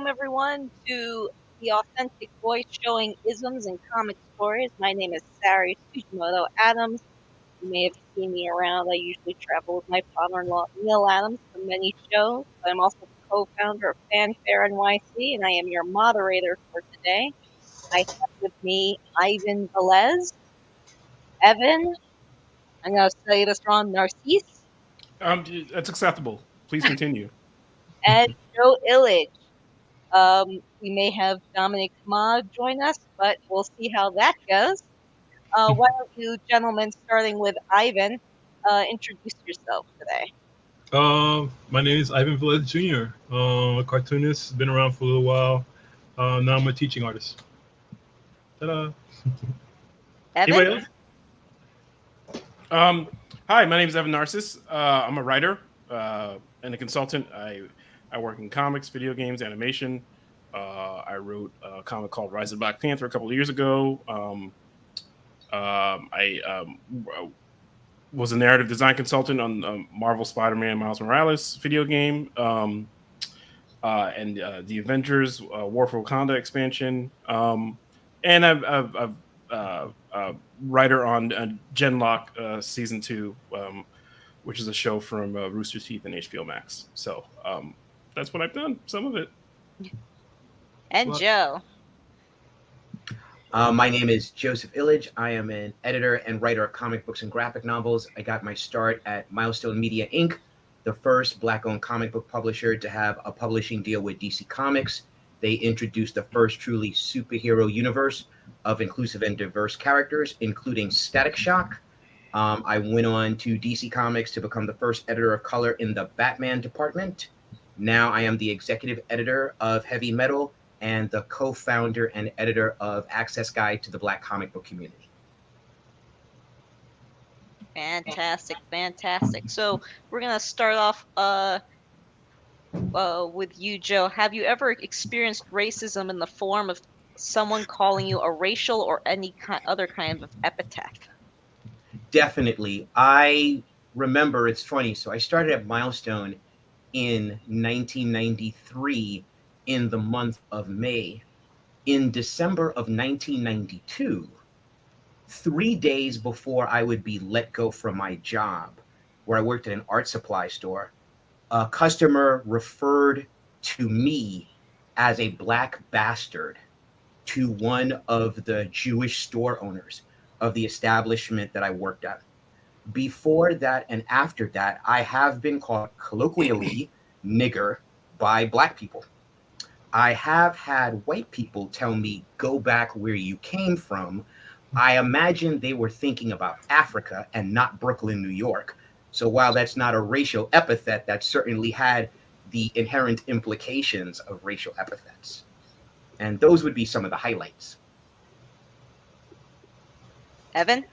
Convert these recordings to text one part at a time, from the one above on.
welcome everyone to the Authentic Voice showing isms and comic stories. My name is Saori Adams. You may have seen me around. I usually travel with my father-in-law, Neil Adams, for many shows. I'm also the co-founder of Fanfare NYC, and I am your moderator for today. I have with me Ivan Velez, Evan, I'm going to say this wrong, Narcisse, That's acceptable. Please continue. and Joe Illidge. We may have Dominic Mah join us, but we'll see how that goes. Why don't you gentlemen, starting with Ivan, introduce yourself today? My name is Ivan Velez Jr., a cartoonist, been around for a little while. Now I'm a teaching artist. Ta-da. Evan? Anybody else? Um, Hi, my name is Evan Narcisse. I'm a writer and a consultant. I work in comics, video games, animation. I wrote a comic called Rise of the Black Panther a couple of years ago. I was a narrative design consultant on Marvel Spider-Man Miles Morales video game, and the Avengers War for Wakanda expansion. And I've writer on Genlock season 2, which is a show from Rooster Teeth and HBO Max. So that's what I've done. Some of it. And Joe. My name is Joseph Illidge. I am an editor and writer of comic books and graphic novels. I got my start at Milestone Media Inc., the first Black-owned comic book publisher to have a publishing deal with DC Comics. They introduced the first truly superhero universe of inclusive and diverse characters, including Static Shock. I went on to DC Comics to become the first editor of color in the Batman department. Now I am the executive editor of Heavy Metal and the co-founder and editor of Access Guide to the Black comic book community. Fantastic, fantastic. So we're going to start off with you, Joe. Have you ever experienced racism in the form of someone calling you a racial or any other kind of epithet? Definitely. I remember, it's funny, so I started at Milestone in 1993 in the month of May. In December of 1992, 3 days before I would be let go from my job, where I worked at an art supply store, a customer referred to me as a black bastard to one of the Jewish store owners of the establishment that I worked at. Before that and after that, I have been called colloquially nigger by black people. I have had white people tell me, go back where you came from. I imagine they were thinking about Africa and not Brooklyn, New York. So while that's not a racial epithet, that certainly had the inherent implications of racial epithets. And those would be some of the highlights. Evan?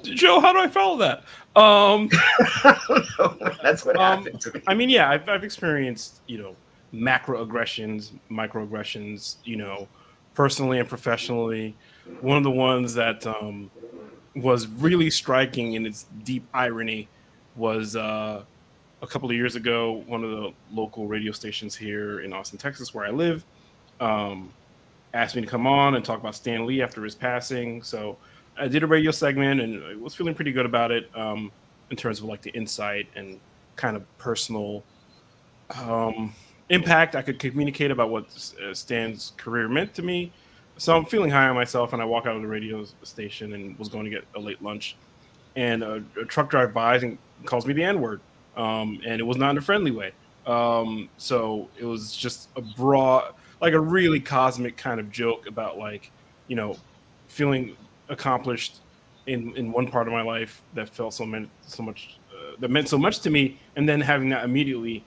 Joe, how do I follow that? That's what happened to me. I mean, yeah, I've experienced, macroaggressions, microaggressions, personally and professionally. One of the ones that was really striking in its deep irony was a couple of years ago, one of the local radio stations here in Austin, Texas, where I live, asked me to come on and talk about Stan Lee after his passing. So I did a radio segment and I was feeling pretty good about it in terms of like the insight and kind of personal impact I could communicate about what Stan's career meant to me. So I'm feeling high on myself, and I walk out of the radio station and was going to get a late lunch, and a truck drives by and calls me the N-word, and it was not in a friendly way. So it was just a broad, like a really cosmic kind of joke about feeling accomplished in one part of my life that felt that meant so much to me, and then having that immediately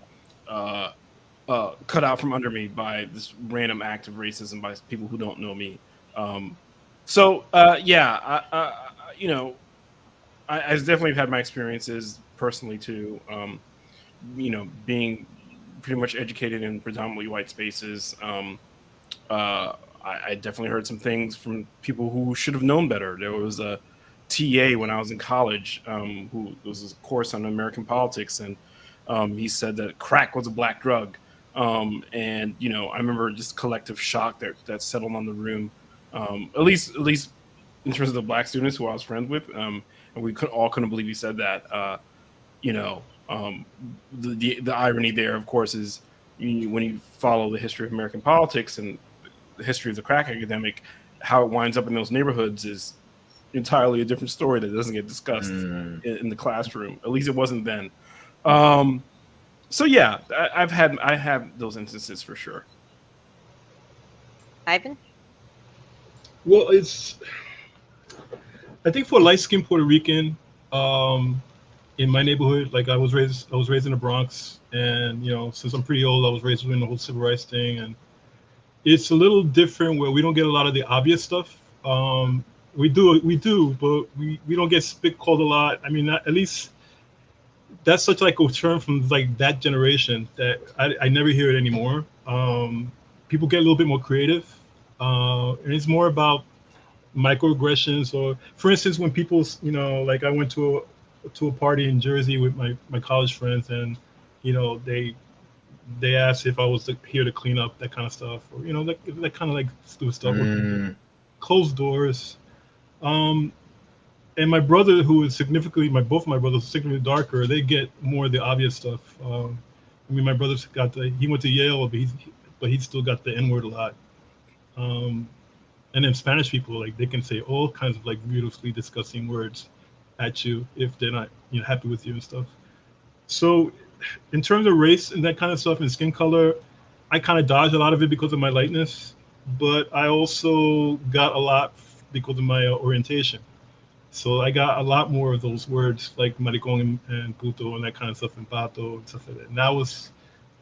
cut out from under me by this random act of racism by people who don't know me. I definitely had my experiences personally too. Being pretty much educated in predominantly white spaces, I definitely heard some things from people who should have known better. There was a TA when I was in college who was a course on American politics, and he said that crack was a black drug. And I remember just collective shock that settled on the room, at least in terms of the black students who I was friends with, and we all couldn't believe he said that. You know, the irony there, of course, is when you follow the history of American politics and the history of the crack epidemic, how it winds up in those neighborhoods is entirely a different story that doesn't get discussed in the classroom. At least it wasn't then. So yeah, I have those instances for sure. Ivan? Well, I think for a light-skinned Puerto Rican, in my neighborhood, like I was raised in the Bronx, and since I'm pretty old, I was raised in the whole civil rights thing, and it's a little different where we don't get a lot of the obvious stuff. We do, but we don't get spit called a lot. I mean, at least that's such like a term from like that generation that I never hear it anymore. People get a little bit more creative, and it's more about microaggressions. Or, for instance, when people, like I went to a party in Jersey with my college friends, and they asked if I was here to clean up, that kind of stuff, or that kind of like stupid stuff. Closed doors. And my brother, who is both my brothers are significantly darker, they get more of the obvious stuff. I mean, my brother's he went to Yale, but he still got the N-word a lot. And then Spanish people, like, they can say all kinds of like beautifully disgusting words at you if they're not happy with you and stuff. So in terms of race and that kind of stuff and skin color, I kind of dodged a lot of it because of my lightness, but I also got a lot because of my orientation. So I got a lot more of those words like maricón and puto and that kind of stuff, and pato and stuff like that. And that was,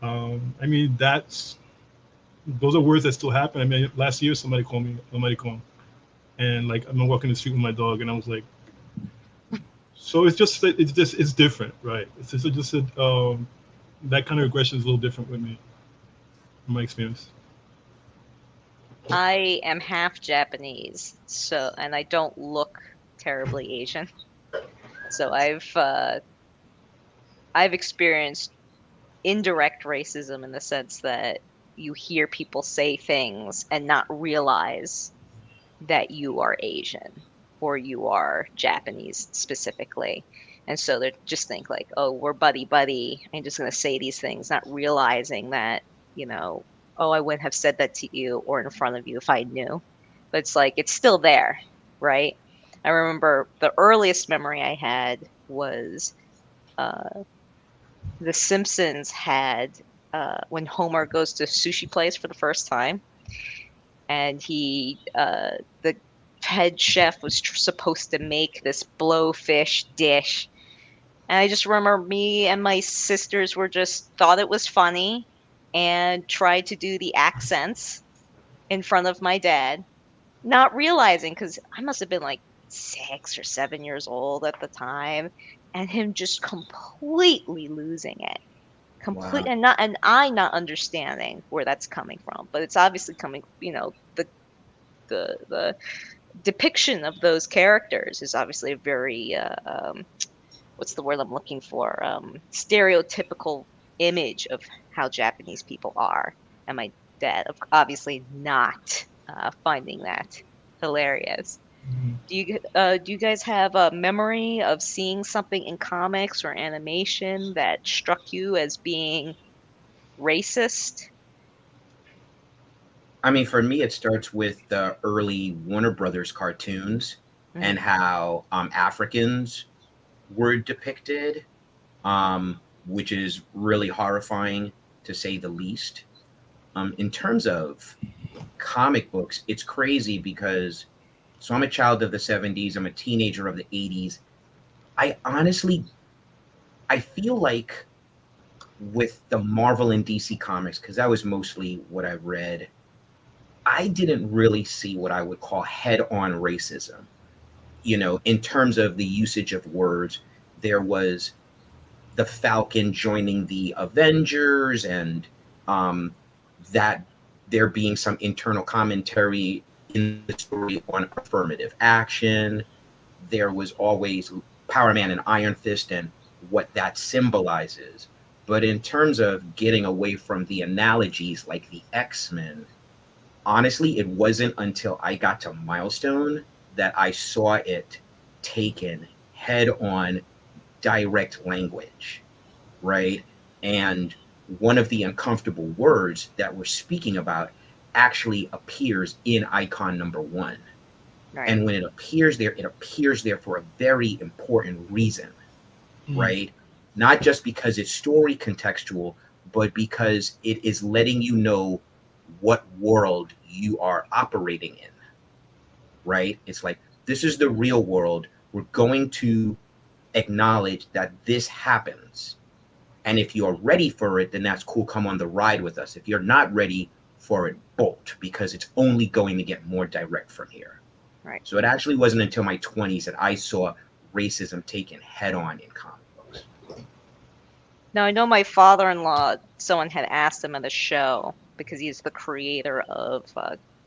I mean, those are words that still happen. I mean, last year somebody called me a maricón, and like I'm walking the street with my dog, and I was like, so it's different, right? It's just that kind of aggression is a little different with me, from my experience. I am half Japanese, and I don't look terribly Asian. So I've experienced indirect racism in the sense that you hear people say things and not realize that you are Asian or you are Japanese specifically. And so they just think like, oh, we're buddy. I'm just going to say these things, not realizing that, oh, I wouldn't have said that to you or in front of you if I knew. But it's like, it's still there, right? I remember the earliest memory I had was The Simpsons had when Homer goes to sushi place for the first time, and the head chef was supposed to make this blowfish dish. And I just remember me and my sisters thought it was funny and tried to do the accents in front of my dad, not realizing, because I must have been like 6 or 7 years old at the time, and him just completely losing it. Wow. And I not understanding where that's coming from. But it's obviously coming, the depiction of those characters is obviously a very what's the word I'm looking for? Stereotypical image of how Japanese people are. And my dad obviously not finding that hilarious. Do you guys have a memory of seeing something in comics or animation that struck you as being racist? I mean, for me, it starts with the early Warner Brothers cartoons and how Africans were depicted, which is really horrifying to say the least. In terms of comic books, it's crazy because, so I'm a child of the 70s, I'm a teenager of the 80s. I feel like with the Marvel and DC comics, because that was mostly what I read, I didn't really see what I would call head-on racism. In terms of the usage of words, there was the Falcon joining the Avengers, and that there being some internal commentary in the story on affirmative action. There was always Power Man and Iron Fist and what that symbolizes. But in terms of getting away from the analogies like the X-Men, honestly, it wasn't until I got to Milestone that I saw it taken head on, direct language, right? And one of the uncomfortable words that we're speaking about actually appears in icon number one. Right. And when it appears there for a very important reason, right? Not just because it's story contextual, but because it is letting you know what world you are operating in, right? It's like, this is the real world. We're going to acknowledge that this happens. And if you're ready for it, then that's cool. Come on the ride with us. If you're not ready for it, bolt, because it's only going to get more direct from here. Right. So it actually wasn't until my 20s that I saw racism taken head on in comic books. Now, I know my father-in-law, someone had asked him at a show, because he's the creator of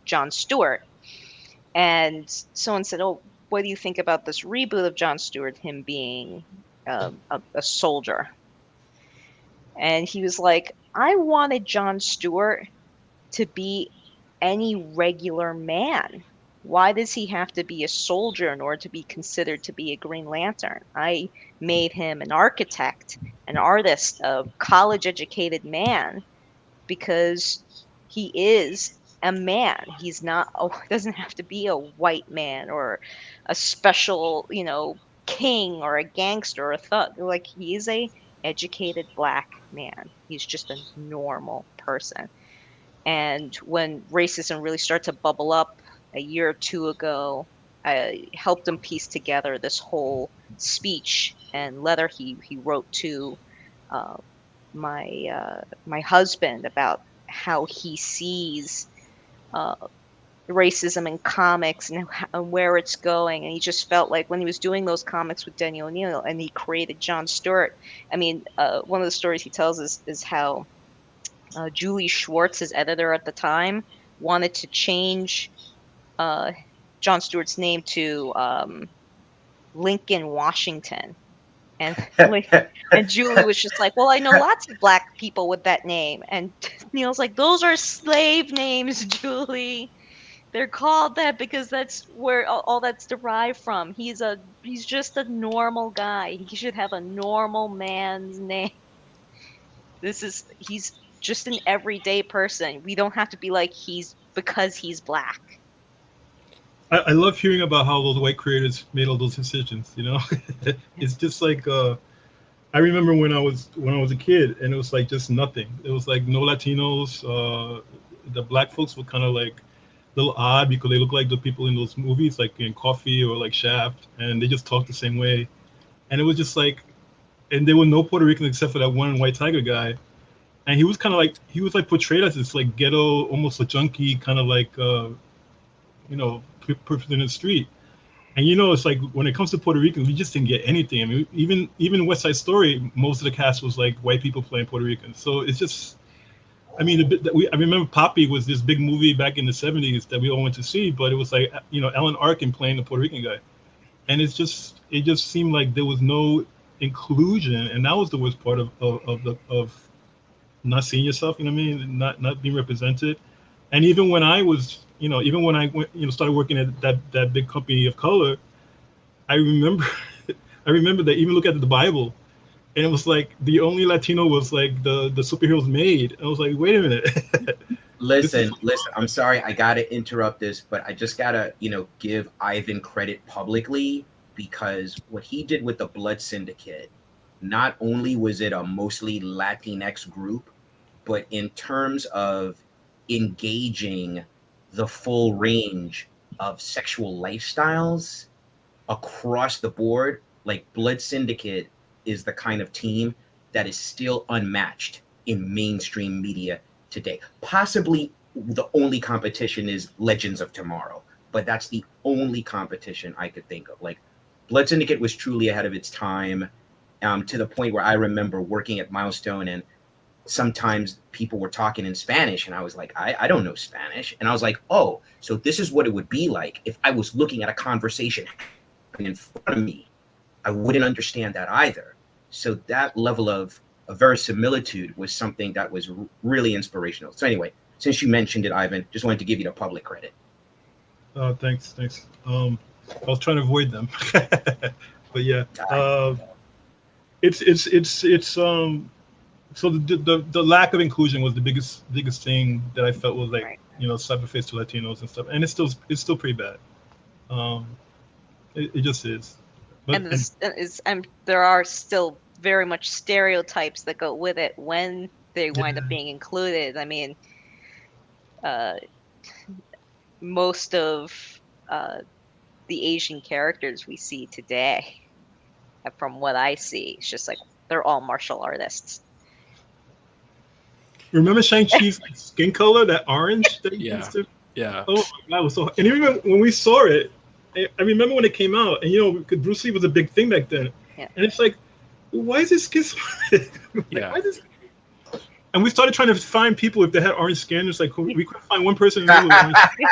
Jon Stewart. And someone said, oh, what do you think about this reboot of Jon Stewart, him being a soldier? And he was like, I wanted Jon Stewart to be any regular man. Why does he have to be a soldier in order to be considered to be a Green Lantern? I made him an architect, an artist, a college-educated man, because he is a man. He's not, doesn't have to be a white man or a special, king or a gangster or a thug. Like, he's a educated black man. He's just a normal person. And when racism really started to bubble up a year or two ago, I helped him piece together this whole speech and letter he wrote to my husband about how he sees racism in comics and where it's going. And he just felt like when he was doing those comics with Denny O'Neil and he created Jon Stewart, I mean, one of the stories he tells is how Julie Schwartz, his editor at the time, wanted to change Jon Stewart's name to Lincoln Washington. And Julie was just like, well, I know lots of black people with that name. And Neil's like, those are slave names, Julie. They're called that because that's where all that's derived from. He's just a normal guy. He should have a normal man's name. He's just an everyday person. We don't have to be like because he's black. I love hearing about how those white creators made all those decisions. It's just like I remember when I was a kid, and it was like just nothing. It was like no Latinos. The black folks were kind of like a little odd because they look like the people in those movies, like in Coffee or like Shaft, and they just talk the same way. And it was just like, and there were no Puerto Ricans except for that one white tiger guy. And he was like portrayed as this like ghetto, almost a junkie, kind of like, person in the street. And it's like when it comes to Puerto Ricans, we just didn't get anything. I mean, even West Side Story, most of the cast was like white people playing Puerto Ricans. So it's just, I mean, I remember Poppy was this big movie back in the 70s that we all went to see, but it was like, Alan Arkin playing the Puerto Rican guy. And it just seemed like there was no inclusion. And that was the worst part of not seeing yourself, not being represented. And even when I was, even when I went, started working at that big company of color, I remember that even look at the Bible, and it was like the only Latino was like the superheroes made. And I was like, wait a minute. Listen, I'm sorry, I gotta interrupt this, but I just gotta, give Ivan credit publicly, because what he did with the Blood Syndicate, not only was it a mostly Latinx group, but in terms of engaging the full range of sexual lifestyles across the board, like Blood Syndicate is the kind of team that is still unmatched in mainstream media today. Possibly the only competition is Legends of Tomorrow, but that's the only competition I could think of. Like, Blood Syndicate was truly ahead of its time, to the point where I remember working at Milestone, and sometimes people were talking in Spanish, and I was like, I don't know Spanish. And I was like, oh, so this is what it would be like if I was looking at a conversation in front of me. I wouldn't understand that either. So that level of verisimilitude was something that was really inspirational. So anyway, since you mentioned it, Ivan, just wanted to give you the public credit. Thanks. I was trying to avoid them, but yeah, it's. So the lack of inclusion was the biggest thing that I felt was like, Right. cyberface to Latinos and stuff, and it's still pretty bad. Um, it just is. But And this is, there are still very much stereotypes that go with it when they wind up being included. I mean, uh, most of the Asian characters we see today, from what I see, it's just like they're all martial artists. remember Shang-Chi's skin color, that orange that he Yeah. used to? Yeah. Oh my God, it was so. And even when we saw it, I remember when it came out, and because Bruce Lee was a big thing back then, Yeah. and it's like, why is his skin so like, Yeah. why is this? And we started trying to find people if they had orange skin. It's like we couldn't find one person with orange skin.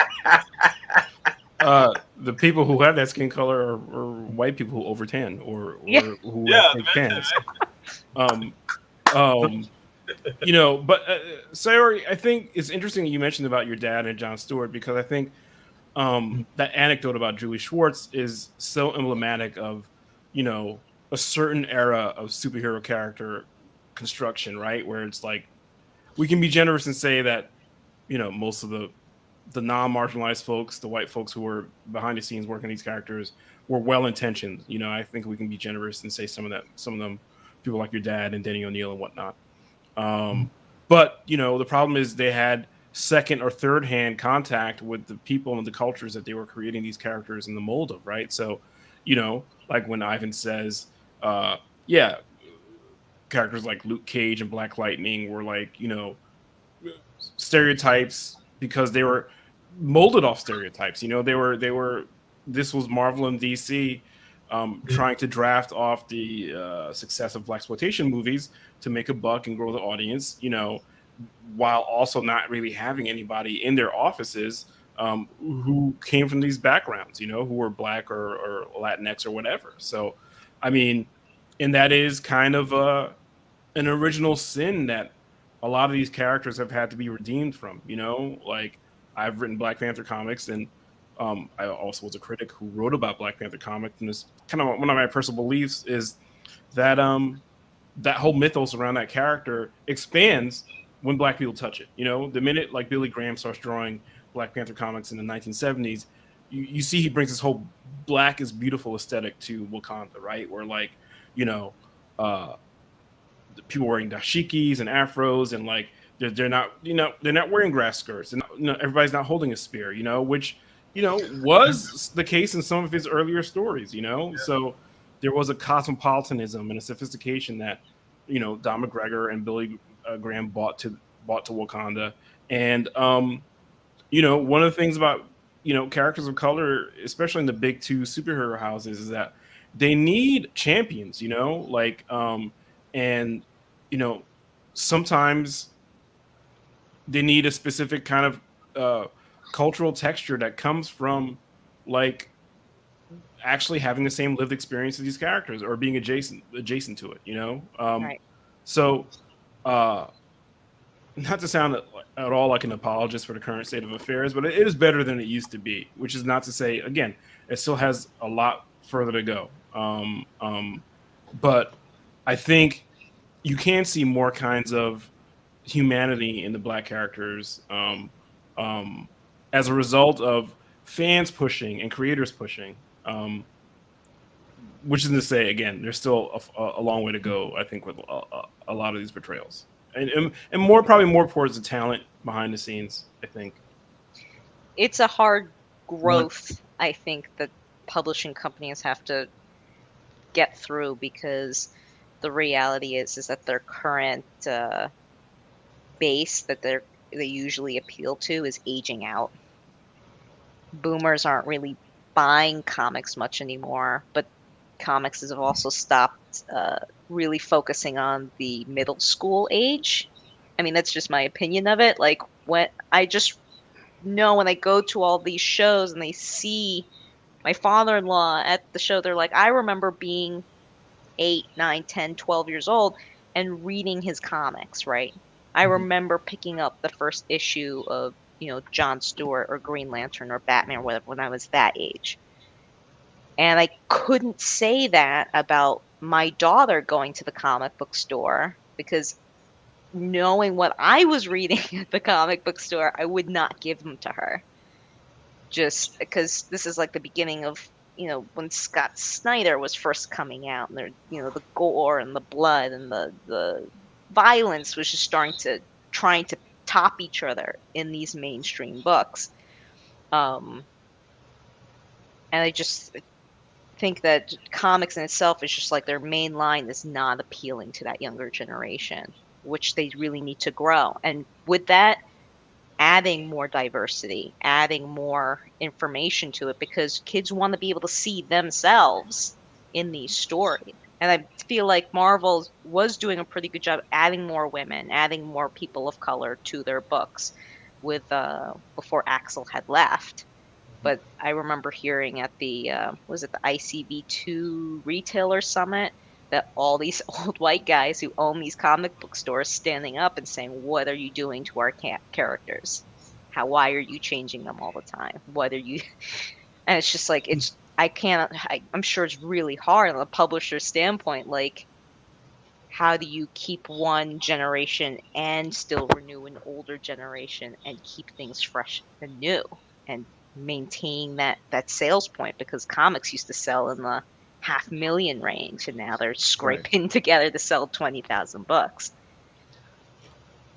The people who have that skin color are white people who over tan or Yeah. who Yeah, have fake tans. But Saori, I think it's interesting that you mentioned about your dad and Jon Stewart, because I think that anecdote about Julie Schwartz is so emblematic of, a certain era of superhero character construction, right? Where it's like, we can be generous and say that, most of the non-marginalized folks, the white folks who were behind the scenes working these characters, were well-intentioned. I think we can be generous and say some of them, people like your dad and Denny O'Neil and whatnot. But the problem is they had second or third hand contact with the people and the cultures that they were creating these characters in the mold of, right? So, like when Ivan says, characters like Luke Cage and Black Lightning were like, stereotypes because they were molded off stereotypes. This was Marvel and DC trying to draft off the success of blaxploitation movies to make a buck and grow the audience, while also not really having anybody in their offices who came from these backgrounds, who were Black or Latinx or whatever. So, I mean, and that is kind of an original sin that a lot of these characters have had to be redeemed from. Like, I've written Black Panther comics, and I also was a critic who wrote about Black Panther comics, and it's kind of one of my personal beliefs is that that whole mythos around that character expands when Black people touch it. The minute like Billy Graham starts drawing Black Panther comics in the 1970s, you see he brings this whole Black is beautiful aesthetic to Wakanda, right? Where like, the people wearing dashikis and afros, and like they're not they're not wearing grass skirts, and everybody's not holding a spear, which was the case in some of his earlier stories. So there was a cosmopolitanism and a sophistication that Don McGregor and Billy Graham brought to Wakanda. And one of the things about characters of color, especially in the big two superhero houses, is that they need champions. And sometimes they need a specific kind of cultural texture that comes from like actually having the same lived experience as these characters or being adjacent to it. Right. So not to sound at all like an apologist for the current state of affairs, but it is better than it used to be, which is not to say, again, it still has a lot further to go. But I think you can see more kinds of humanity in the Black characters as a result of fans pushing and creators pushing, which is to say, again, there's still a long way to go, I think, with a lot of these portrayals. And probably more towards the talent behind the scenes, I think. It's a hard growth, I think, that publishing companies have to get through, because the reality is that their current base that they usually appeal to is aging out. Boomers aren't really buying comics much anymore, but comics have also stopped really focusing on the middle school age. I mean, that's just my opinion of it. Like, when I just know when I go to all these shows and they see my father-in-law at the show, they're like, I remember being 8, 9, 10, 12 years old and reading his comics, right? I Mhm. remember picking up the first issue of, John Stewart or Green Lantern or Batman or whatever when I was that age. And I couldn't say that about my daughter going to the comic book store because knowing what I was reading at the comic book store, I would not give them to her. Just because this is like the beginning of, when Scott Snyder was first coming out, and there, the gore and the blood and the violence was just trying to top each other in these mainstream books. Um, and I just think that comics in itself is just like their main line is not appealing to that younger generation, which they really need to grow. And with that, adding more diversity, adding more information to it because kids want to be able to see themselves in these stories. And I feel like Marvel was doing a pretty good job adding more women, adding more people of color to their books with before Axel had left. But I remember hearing at the was it the ICV2 retailer summit that all these old white guys who own these comic book stores standing up and saying, "What are you doing to our characters? Why are you changing them all the time? What are you?" And it's just like I can't. I'm sure it's really hard on a publisher's standpoint. Like, how do you keep one generation and still renew an older generation and keep things fresh and new and maintain that sales point? Because comics used to sell in the 500,000 range and now they're Right. scraping together to sell 20,000 books.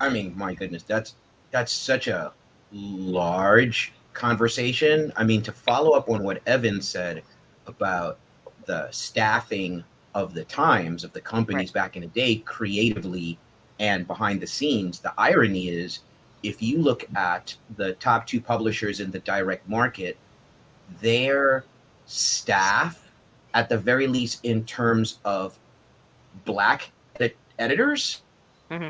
I mean, my goodness, that's such a large conversation. I mean, to follow up on what Evan said about the staffing of the times of the Right. companies back in the day, creatively and behind the scenes, the irony is, if you look at the top two publishers in the direct market, their staff, at the very least, in terms of black editors, Hmm.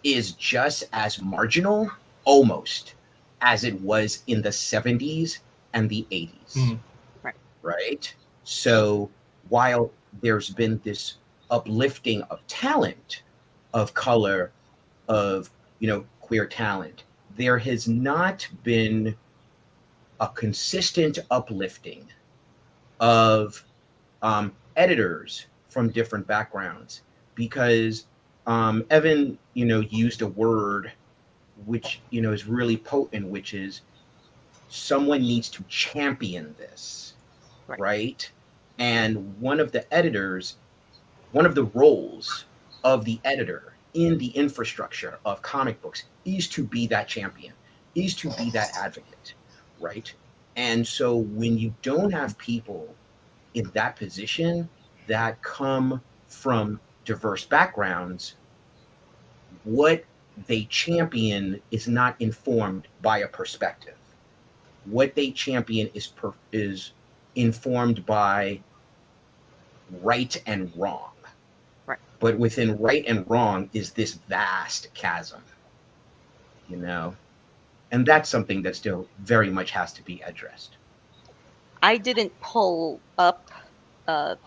is just as marginal, almost, as it was in the 70s and the 80s, Mhm. Right. right? So while there's been this uplifting of talent, of color, of, queer talent, there has not been a consistent uplifting of editors from different backgrounds, because Evan, used a word which is really potent, which is someone needs to champion this, Right. right? And one of the roles of the editor in the infrastructure of comic books is to be that champion, is to be that advocate, right? And so when you don't have people in that position that come from diverse backgrounds, what they champion is not informed by a perspective. What they champion is informed by right and wrong. Right. But within right and wrong is this vast chasm, you know? And that's something that still very much has to be addressed. I didn't pull up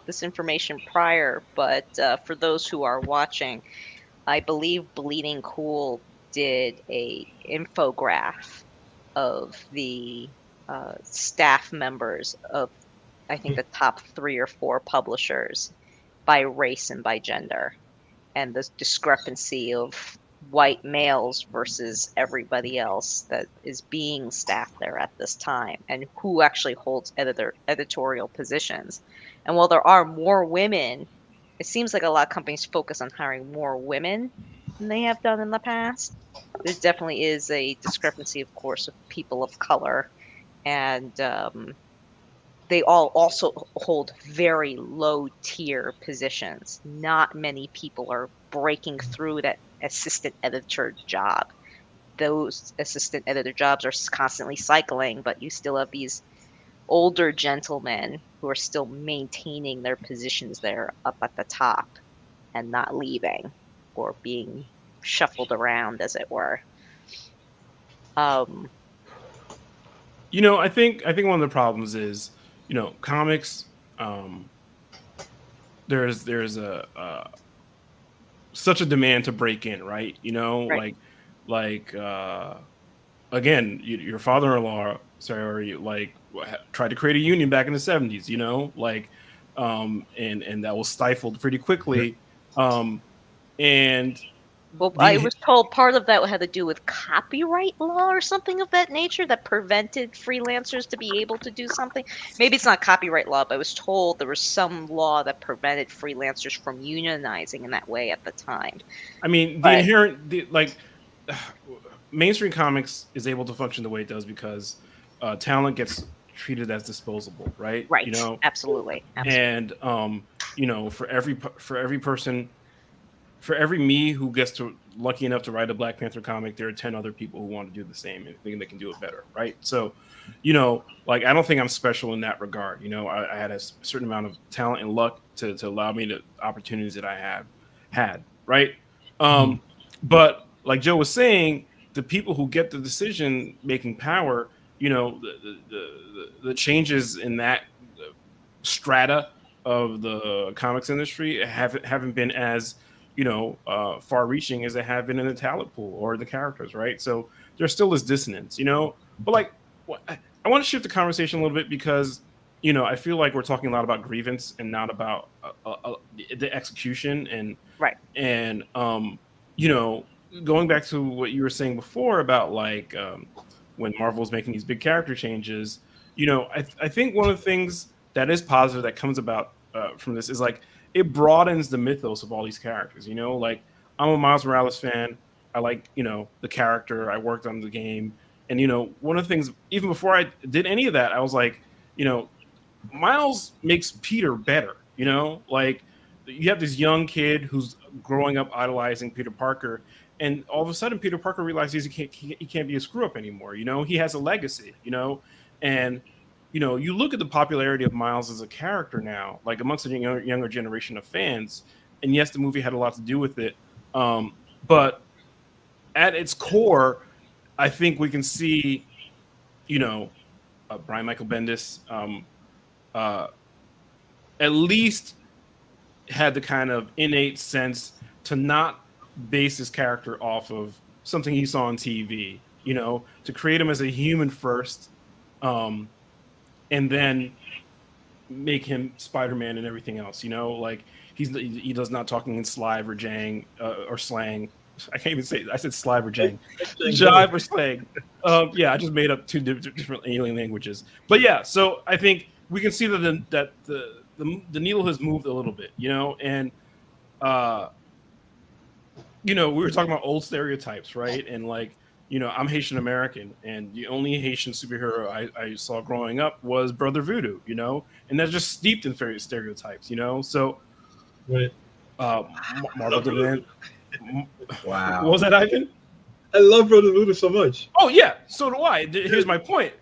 this information prior, but for those who are watching, I believe Bleeding Cool did a infograph of the staff members of, I think, the top 3 or 4 publishers by race and by gender, and the discrepancy of white males versus everybody else that is being staffed there at this time, and who actually holds editorial positions. And while there are more women, it seems like a lot of companies focus on hiring more women than they have done in the past. There definitely is a discrepancy, of course, of people of color, and they all also hold very low tier positions. Not many people are breaking through that assistant editor job. Those assistant editor jobs are constantly cycling, but you still have these older gentlemen who are still maintaining their positions there up at the top and not leaving or being shuffled around, as it were. Um, I think one of the problems is, comics. Um, there's such a demand to break in, right? Right. Like again, your father-in-law, sorry, like tried to create a union back in the 70s, like and that was stifled pretty quickly. Um and Well, I the was told part of that had to do with copyright law or something of that nature that prevented freelancers to be able to do something. Maybe it's not copyright law, but I was told there was some law that prevented freelancers from unionizing in that way at the time. I mean, But like mainstream comics is able to function the way it does because talent gets treated as disposable, right? right, absolutely, absolutely. And for every person, for every me who gets to lucky enough to write a Black Panther comic, there are 10 other people who want to do the same and think they can do it better, right? So, like I don't think I'm special in that regard. I had a certain amount of talent and luck to allow me the opportunities that I have had, right? Mhm. But like Joe was saying, the people who get the decision making power, the changes in that strata of the comics industry haven't been as far reaching as they have been in the talent pool or the characters, right? So there's still this dissonance, but like I want to shift the conversation a little bit because I feel like we're talking a lot about grievance and not about the execution Right. and going back to what you were saying before about like when Marvel's making these big character changes, I think one of the things that is positive that comes about from this is like it broadens the mythos of all these characters. Like I'm a Miles Morales fan. I like the character. I worked on the game, and one of the things even before I did any of that, I was like, Miles makes Peter better. Like you have this young kid who's growing up idolizing Peter Parker, and all of a sudden Peter Parker realizes he can't be a screw up anymore. He has a legacy. And you look at the popularity of Miles as a character now, like amongst the younger generation of fans, and yes, the movie had a lot to do with it. But at its core, I think we can see, Brian Michael Bendis, at least had the kind of innate sense to not base his character off of something he saw on TV, to create him as a human first, and then make him Spider-Man and everything else. Like he does not talking in slive or jang or slang. I can't even say it. I said slive or jang, jive or slang. Yeah, I just made up two different alien languages. But yeah, so I think we can see that the needle has moved a little bit, and we were talking about old stereotypes, right? And like, I'm Haitian American, and the only Haitian superhero I saw growing up was Brother Voodoo, and that's just steeped in various stereotypes, So, Right. Marvel did Wow. What was that, Ivan? I love Brother Voodoo so much. Oh yeah, so do I. Here's my point.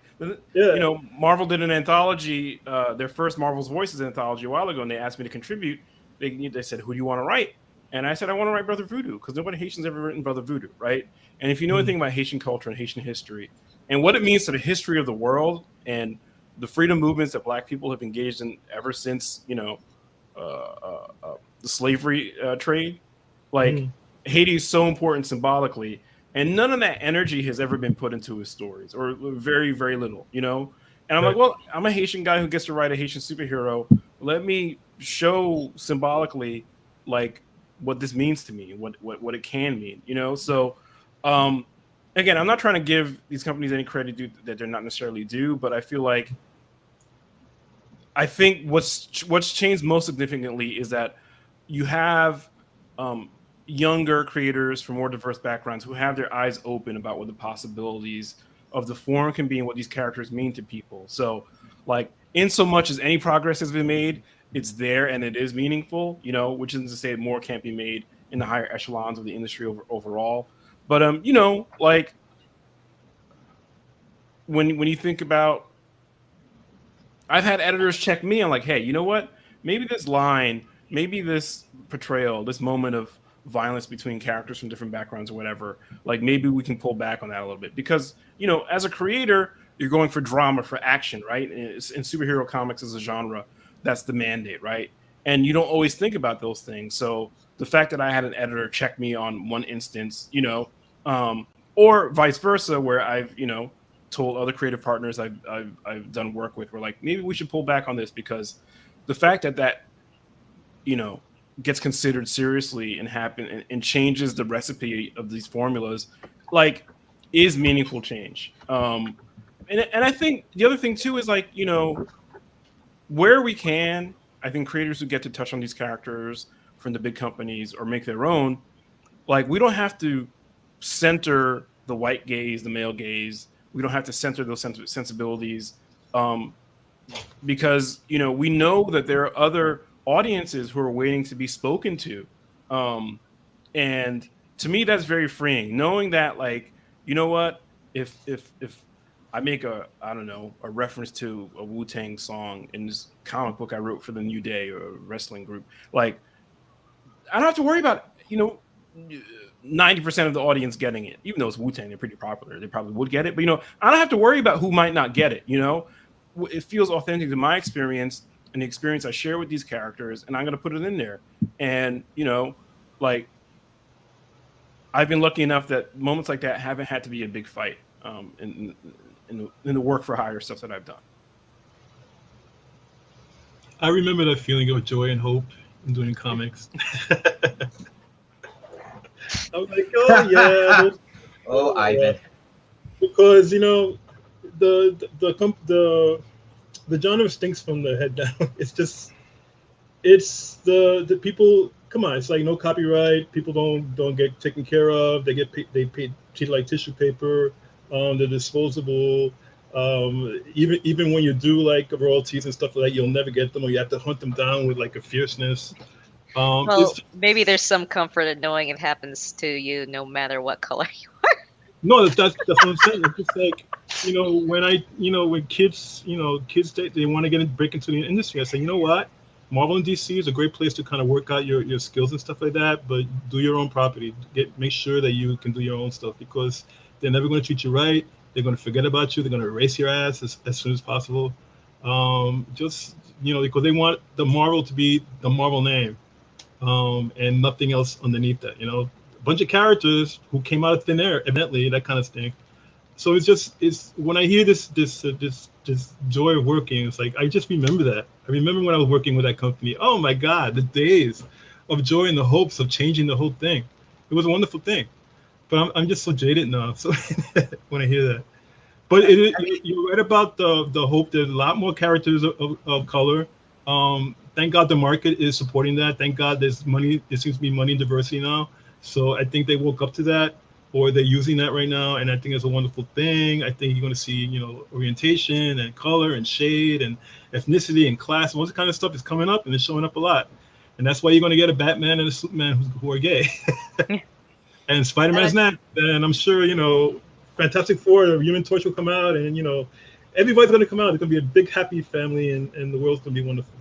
Yeah. Marvel did an anthology, their first Marvel's Voices anthology a while ago, and they asked me to contribute. They said, "Who do you want to write?" And I said, "I want to write Brother Voodoo because nobody Haitian's ever written Brother Voodoo, right?" And if you know anything about Haitian culture and Haitian history and what it means to the history of the world and the freedom movements that Black people have engaged in ever since, the slavery trade, like Haiti is so important symbolically, and none of that energy has ever been put into his stories, or very, very little, And I'm like, well, I'm a Haitian guy who gets to write a Haitian superhero. Let me show symbolically, like, what this means to me, what it can mean, So, again, I'm not trying to give these companies any credit that they're not necessarily due, but I feel like I think what's changed most significantly is that you have younger creators from more diverse backgrounds who have their eyes open about what the possibilities of the form can be and what these characters mean to people. So, like, in so much as any progress has been made, it's there and it is meaningful, which isn't to say more can't be made in the higher echelons of the industry overall. But like when you think about, I've had editors check me on like, hey, you know what? Maybe this line, maybe this portrayal, this moment of violence between characters from different backgrounds or whatever, like maybe we can pull back on that a little bit because, as a creator, you're going for drama, for action, right? And in superhero comics as a genre, that's the mandate, right? And you don't always think about those things. So the fact that I had an editor check me on one instance, or vice versa, where I've, told other creative partners I've done work with, we're like, maybe we should pull back on this, because the fact that gets considered seriously and changes the recipe of these formulas, like, is meaningful change. And I think the other thing too is, like, where we can, I think creators who get to touch on these characters from the big companies or make their own, like, we don't have to center the white gaze, the male gaze. We don't have to center those sensibilities, because we know that there are other audiences who are waiting to be spoken to, and to me that's very freeing, knowing that, like, you know what, if I make a reference to a Wu-Tang song in this comic book I wrote for the New Day or a wrestling group, like, I don't have to worry about 90% of the audience getting it. Even though it's Wu-Tang, they're pretty popular, they probably would get it, but I don't have to worry about who might not get it. It feels authentic to my experience and the experience I share with these characters, and I'm going to put it in there. And like, I've been lucky enough that moments like that haven't had to be a big fight in the work for hire stuff that I've done. I remember that feeling of joy and hope in doing comics. I was like, oh yeah. Oh, Ivan. Because the genre stinks from the head down. It's the people. Come on, it's like no copyright. People don't get taken care of. They get treated like tissue paper. They're disposable. Even when you do like royalties and stuff like that, you'll never get them, or you have to hunt them down with like a fierceness. Well, maybe there's some comfort in knowing it happens to you no matter what color you are. No, that's what I'm saying. It's just like, when kids they want to break into the industry, I say, you know what, Marvel and DC is a great place to kind of work out your skills and stuff like that, but do your own property. Make sure that you can do your own stuff, because they're never going to treat you right. They're going to forget about you. They're going to erase your ass as soon as possible. Because they want the Marvel to be the Marvel name, and nothing else underneath that. A bunch of characters who came out of thin air, evidently, that kind of thing. So it's when I hear this joy of working, it's like, I just remember that. I remember when I was working with that company. Oh my God, the days of joy and the hopes of changing the whole thing. It was a wonderful thing. But I'm just so jaded now. So when I hear that, but you're right about the hope. There's a lot more characters of color. Thank God the market is supporting that. Thank God there's money. There seems to be money and diversity now. So I think they woke up to that, or they're using that right now, and I think it's a wonderful thing. I think you're going to see, orientation and color and shade and ethnicity and class, and all this kind of stuff is coming up, and it's showing up a lot. And that's why you're going to get a Batman and a Superman who are gay. And Spider-Man's not. And I'm sure, Fantastic Four, the Human Torch will come out, and, everybody's going to come out. It's going to be a big, happy family, and the world's going to be wonderful.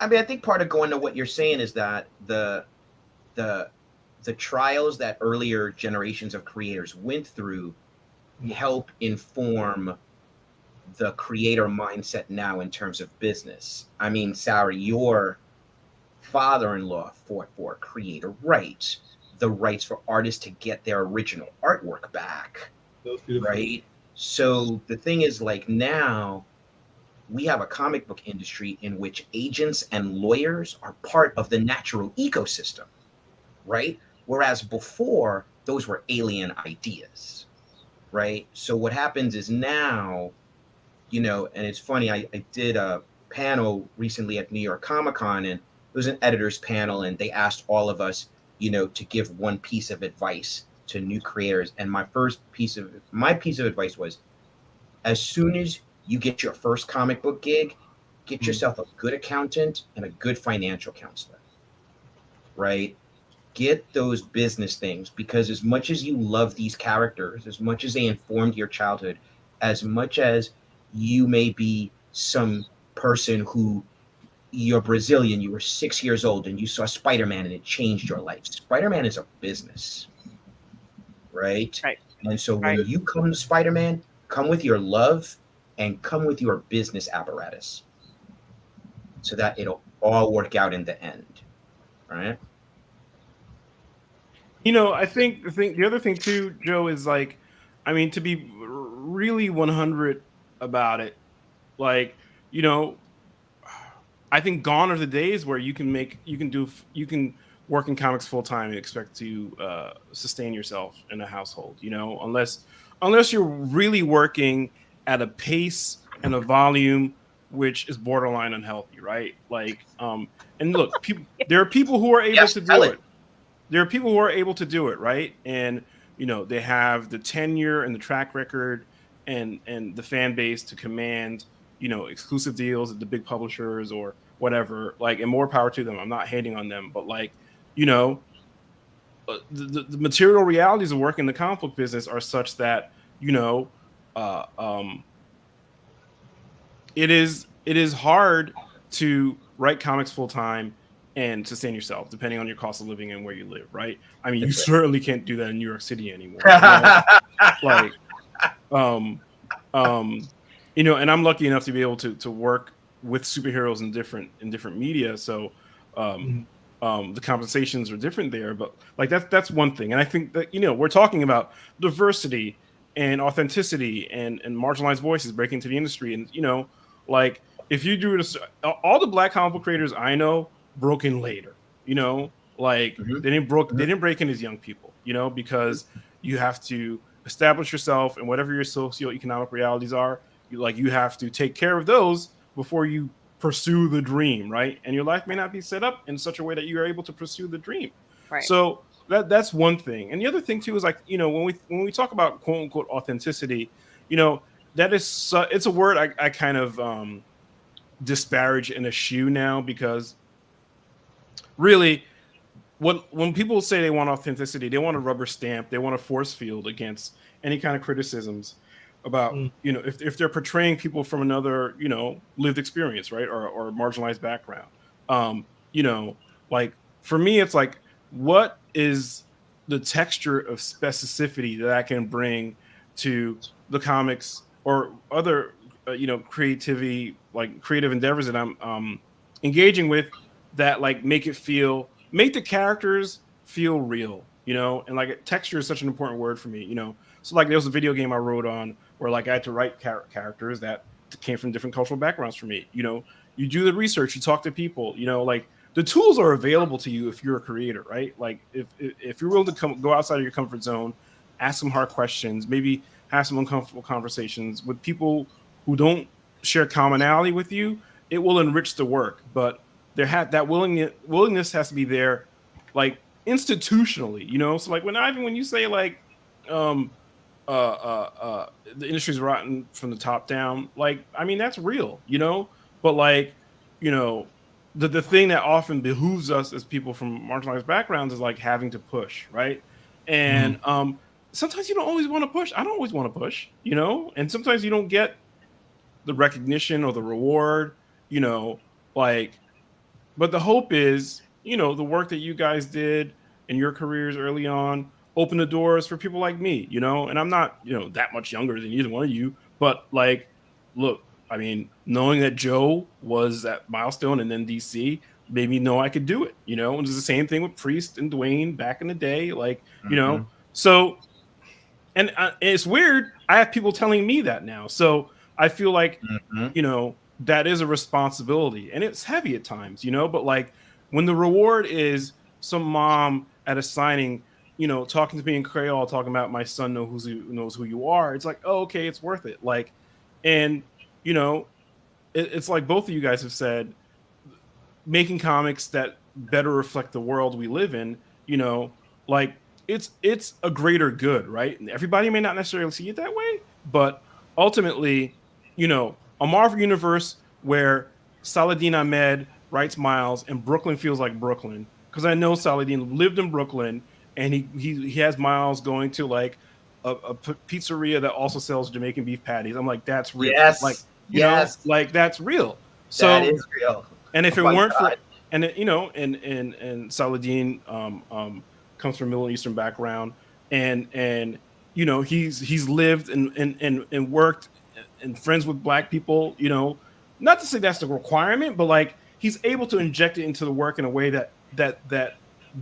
I mean, I think part of going to what you're saying is that the trials that earlier generations of creators went through help inform the creator mindset now in terms of business. I mean, Saori, your father-in-law fought for creator rights, the rights for artists to get their original artwork back, right? So the thing is, like, now we have a comic book industry in which agents and lawyers are part of the natural ecosystem, right? Whereas before, those were alien ideas, right? So what happens is now, and it's funny, I did a panel recently at New York Comic Con, and it was an editor's panel, and they asked all of us, to give one piece of advice to new creators. And my piece of advice was, as soon as you get your first comic book gig, get yourself a good accountant and a good financial counselor, right? Get those business things, because as much as you love these characters, as much as they informed your childhood, as much as you may be some person who, you're Brazilian, you were 6 years old and you saw Spider-Man and it changed your life. Spider-Man is a business, right? Right. And so when you come to Spider-Man, come with your love and come with your business apparatus so that it'll all work out in the end, right? I think the other thing too, Joe, is like, I mean, to be really 100 about it, like, you know, I think gone are the days where you can work in comics full time and expect to sustain yourself in a household. Unless you're really working at a pace and a volume which is borderline unhealthy, right? And look, there are people who are able Yes, to do tell it. There are people who are able to do it, right? And they have the tenure and the track record and the fan base to command exclusive deals at the big publishers or whatever, and more power to them. I'm not hating on them, but you know the material realities of working in the comic book business are such that uh, um, it is hard to write comics full time and sustain yourself, depending on your cost of living and where you live, right? I mean, you certainly can't do that in New York City anymore. Like, and I'm lucky enough to be able to work with superheroes in different media, so the compensations are different there. But that's one thing, and I think that we're talking about diversity and authenticity and marginalized voices breaking into the industry, and if you do it, all the Black comic book creators I know broke in later. They didn't break in as young people, because you have to establish yourself and whatever your socioeconomic realities are. You have to take care of those before you pursue the dream, right? And your life may not be set up in such a way that you are able to pursue the dream. Right. So that's one thing. And the other thing too is when we talk about quote unquote authenticity, that is it's a word I kind of disparage and eschew now, because really when people say they want authenticity, they want a rubber stamp, they want a force field against any kind of criticisms about if they're portraying people from another lived experience, right, or marginalized background. For me, it's what is the texture of specificity that I can bring to the comics or other creative endeavors that I'm engaging with, that make the characters feel real, and texture is such an important word for me. So there was a video game I wrote on where I had to write characters that came from different cultural backgrounds for me. You do the research, you talk to people, the tools are available to you if you're a creator, right? If you're willing to go outside of your comfort zone, ask some hard questions, maybe have some uncomfortable conversations with people who don't share commonality with you, it will enrich the work. But that willingness has to be there, institutionally, So when you say the industry's rotten from the top down, I mean, that's real, but the thing that often behooves us as people from marginalized backgrounds is having to push, right? And sometimes you don't always want to push. I don't always want to push, and sometimes you don't get the recognition or the reward, but the hope is, the work that you guys did in your careers early on open the doors for people like me, and I'm not, that much younger than either one of you, but look, I mean, knowing that Joe was at Milestone and then DC made me know I could do it, and it's the same thing with Priest and Dwayne back in the day, so, and it's weird. I have people telling me that now. So I feel that is a responsibility, and it's heavy at times, but when the reward is some mom at a signing, talking to me in Creole, talking about my son knows who you are. It's oh, okay, it's worth it. And it's both of you guys have said, making comics that better reflect the world we live in, it's a greater good, right? And everybody may not necessarily see it that way, but ultimately, a Marvel universe where Saladin Ahmed writes Miles and Brooklyn feels like Brooklyn, because I know Saladin lived in Brooklyn and he has Miles going to a pizzeria that also sells Jamaican beef patties. I'm that's real. Yes. That's real. So that is real. And if it weren't for and Saladin comes from Middle Eastern background, and he's lived and worked and friends with Black people, not to say that's the requirement, but he's able to inject it into the work in a way that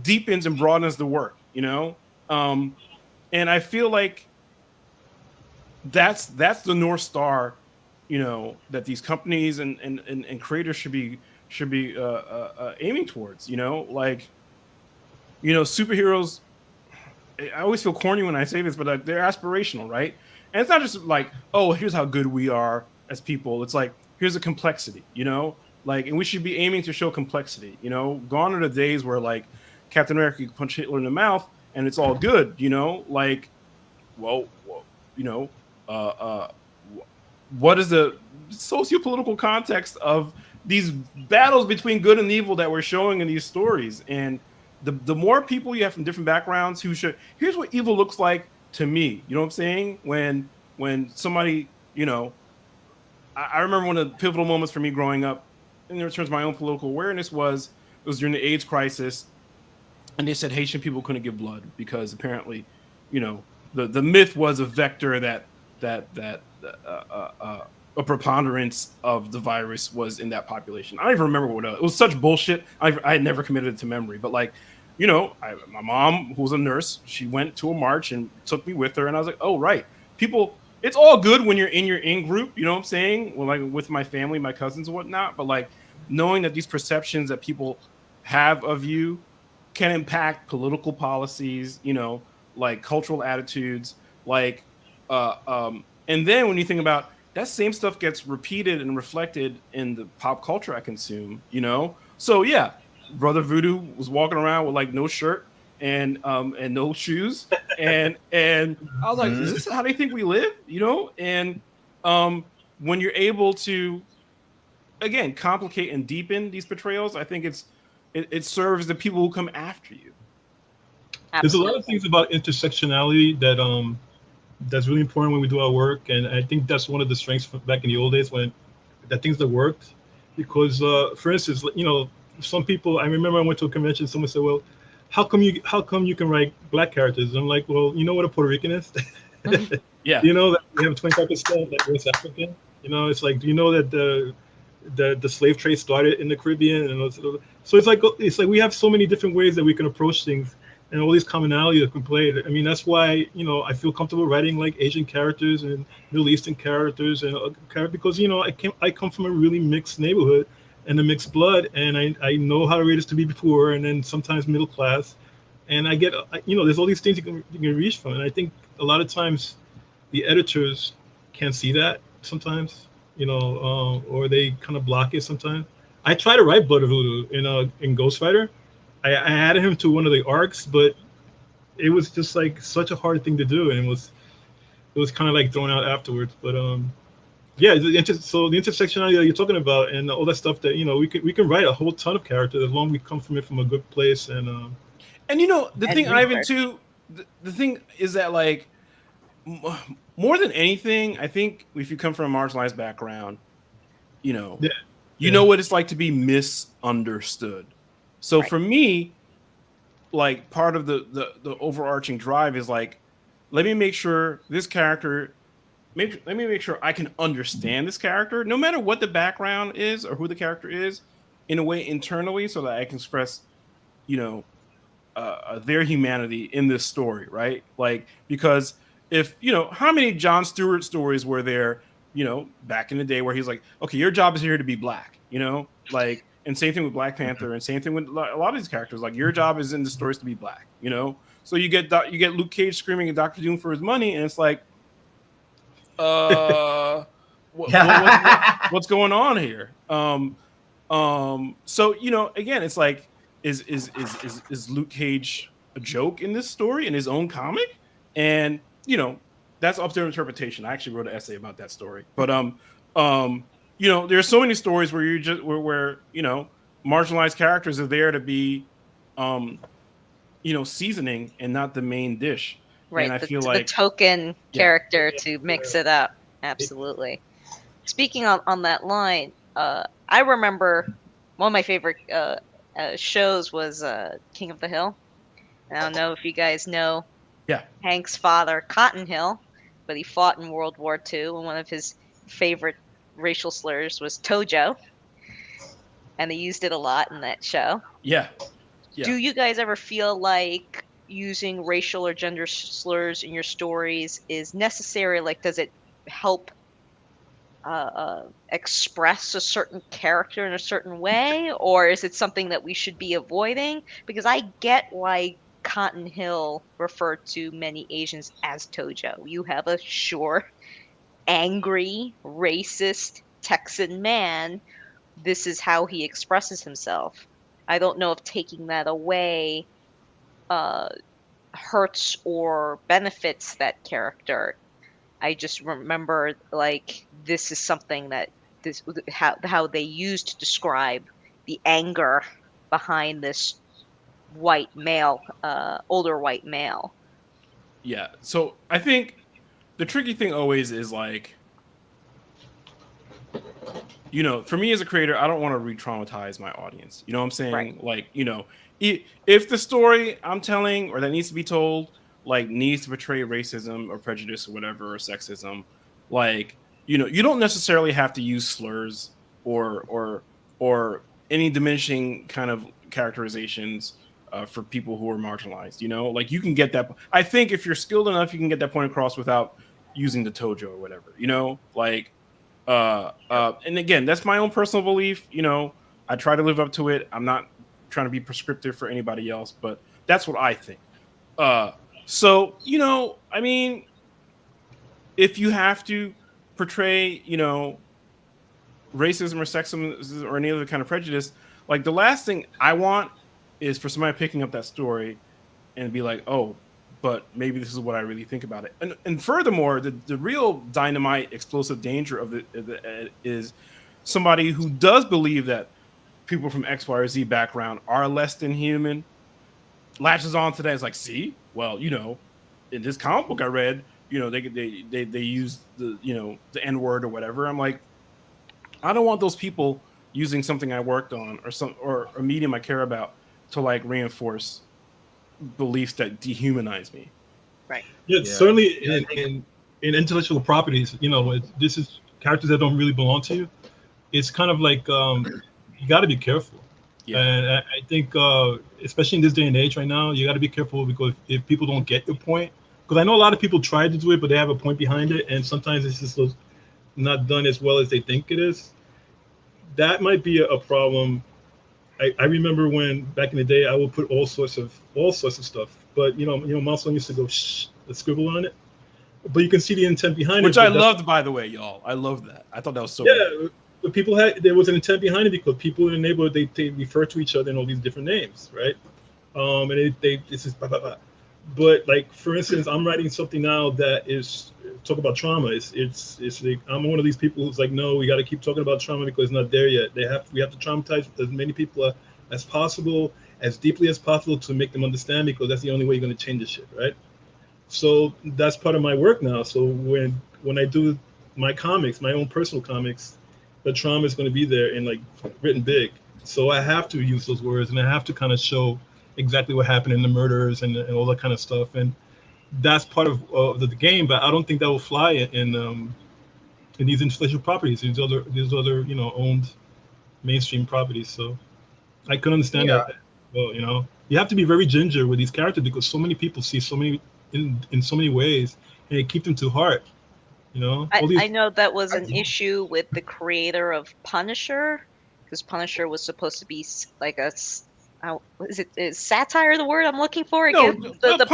deepens and broadens the work, you know. And I feel like that's the North Star, you know, that these companies and creators should be aiming towards, you know, like, you know, superheroes. I always feel corny when I say this, but they're aspirational, right? And it's not just like, oh, here's how good we are as people. It's like, here's a complexity, you know, like, and we should be aiming to show complexity. You know, gone are the days where like Captain America could punch Hitler in the mouth and it's all good, you know, like, well, you know, uh, uh, what is the socio-political context of these battles between good and evil that we're showing in these stories? And the more people you have from different backgrounds who should, here's what evil looks like to me. You know what I'm saying? When somebody, you know, I remember one of the pivotal moments for me growing up, in terms of my own political awareness, was it was during the AIDS crisis, and they said Haitian people couldn't give blood because apparently, you know, the myth was a vector that a preponderance of the virus was in that population. I don't even remember what it was. Such bullshit. I had never committed it to memory, but like, you know, my mom, who was a nurse, she went to a march and took me with her, and I was like, oh right, people. It's all good when you're in your in group, you know what I'm saying? Well, like with my family, my cousins and whatnot, but like knowing that these perceptions that people have of you can impact political policies, you know, like cultural attitudes, like, and then when you think about that same stuff gets repeated and reflected in the pop culture I consume, you know? So yeah, Brother Voodoo was walking around with like no shirt and no shoes. And I was like, is this how they think we live? You know? And when you're able to, again, complicate and deepen these portrayals, I think it serves the people who come after you. There's a lot of things about intersectionality that that's really important when we do our work, and I think that's one of the strengths back in the old days when that things that worked. Because, for instance, you know, some people. I remember I went to a convention. Someone said, "Well, how come you can write black characters?" I'm like, "Well, you know what a Puerto Rican is? Yeah, You know that we have 25% like West African. You know, it's like, do you know that the slave trade started in the Caribbean, and so it's like we have so many different ways that we can approach things, and all these commonalities that can play. I mean, that's why, you know, I feel comfortable writing like Asian characters and Middle Eastern characters and because, you know, I come from a really mixed neighborhood and a mixed blood, and I know how it is to be poor and then sometimes middle class, and I get, you know, there's all these things you can reach from, and I think a lot of times the editors can't see that sometimes, you know, or they kind of block it sometimes. I try to write Blood of Voodoo in Ghost Rider. I added him to one of the arcs, but it was just like such a hard thing to do, and it was kind of like thrown out afterwards. But yeah, so the intersectionality that you're talking about and all that stuff, that, you know, we can write a whole ton of characters as long as we come from it from a good place. And you know, the And thing, Ivan, research. too, the thing is that like more than anything, I think if you come from a marginalized background, you know, yeah, you know what it's like to be misunderstood. So Right. for me, like part of the overarching drive is like, let me make sure this character, let me make sure I can understand this character, no matter what the background is or who the character is, in a way internally, so that I can express, you know, their humanity in this story, right? Like, because if, you know, how many Jon Stewart stories were there, you know, back in the day where he's like, okay, your job is here to be black, you know, like, and same thing with Black Panther, and same thing with a lot of these characters. Like, your job is in the stories to be black, you know. So you get Luke Cage screaming at Doctor Doom for his money, and it's like, uh, what's going on here? So, you know, again, it's like, is Luke Cage a joke in this story in his own comic? And, you know, that's up to interpretation. I actually wrote an essay about that story. But you know, there's so many stories where you just where you know, marginalized characters are there to be you know, seasoning and not the main dish. Right. And I feel the like, token yeah. character to mix it up. Absolutely. Speaking on that line, I remember one of my favorite shows was King of the Hill. I don't know if you guys know Yeah. Hank's father, Cotton Hill, but he fought in World War II, and one of his favorite racial slurs was Tojo, and they used it a lot in that show. Yeah. Do you guys ever feel like using racial or gender slurs in your stories is necessary? Like, does it help express a certain character in a certain way, or is it something that we should be avoiding? Because I get why Cotton Hill referred to many Asians as Tojo. You have a short, angry, racist Texan man. This is how he expresses himself. I don't know if taking that away uh, hurts or benefits that character. I just remember like this is something that this how they used to describe the anger behind this white male, older white male. Yeah. So I think the tricky thing always is like, for me as a creator, I don't want to re-traumatize my audience. You know what I'm saying? Right. Like, if the story I'm telling or that needs to be told like needs to portray racism or prejudice or whatever or sexism, like, you don't necessarily have to use slurs or any diminishing kind of characterizations for people who are marginalized. Like you can get that. I think if you're skilled enough, you can get that point across without using the tojo or whatever. Like. And again, that's my own personal belief. I try to live up to it. I'm not trying to be prescriptive for anybody else, but that's what I think. So I mean, if you have to portray, racism or sexism or any other kind of prejudice, like the last thing I want is for somebody picking up that story and be like, oh, but maybe this is what I really think about it. And furthermore, the real dynamite explosive danger of it is somebody who does believe that people from X, Y, or Z background are less than human, latches on to that. It's like, see, well, in this comic book I read, they use the the N-word or whatever. I'm like, I don't want those people using something I worked on or a medium I care about to like reinforce beliefs that dehumanize me. Right. Yeah, certainly in intellectual properties, this is characters that don't really belong to you. It's kind of like you got to be careful. Yeah. And I think, especially in this day and age right now, you got to be careful because if people don't get your point, because I know a lot of people try to do it, but they have a point behind it, and sometimes it's just not done as well as they think it is. That might be a problem. I remember when back in the day I would put all sorts of stuff, but Milestone used to go scribble on it, but you can see the intent behind which it. I loved, by the way, y'all. I loved that. I thought that was so good. But there was an intent behind it because people in the neighborhood they refer to each other in all these different names, right? And this is blah blah blah. But like for instance, I'm writing something now that is talk about trauma. It's like I'm one of these people who's like, no, we got to keep talking about trauma because it's not there yet. We have to traumatize as many people as possible, as deeply as possible to make them understand because that's the only way you're going to change this shit, right? So that's part of my work now. So when I do my comics, my own personal comics, the trauma is going to be there and like written big. So I have to use those words and I have to kind of show exactly what happened in the murders and all that kind of stuff. And that's part of the game, but I don't think that will fly in these intellectual properties, these other owned mainstream properties. So I can understand that. Well, you have to be very ginger with these characters because so many people see so many in so many ways, and they keep them to heart. I know that was an issue with the creator of Punisher, because Punisher was supposed to be like is satire the word I'm looking for? No, the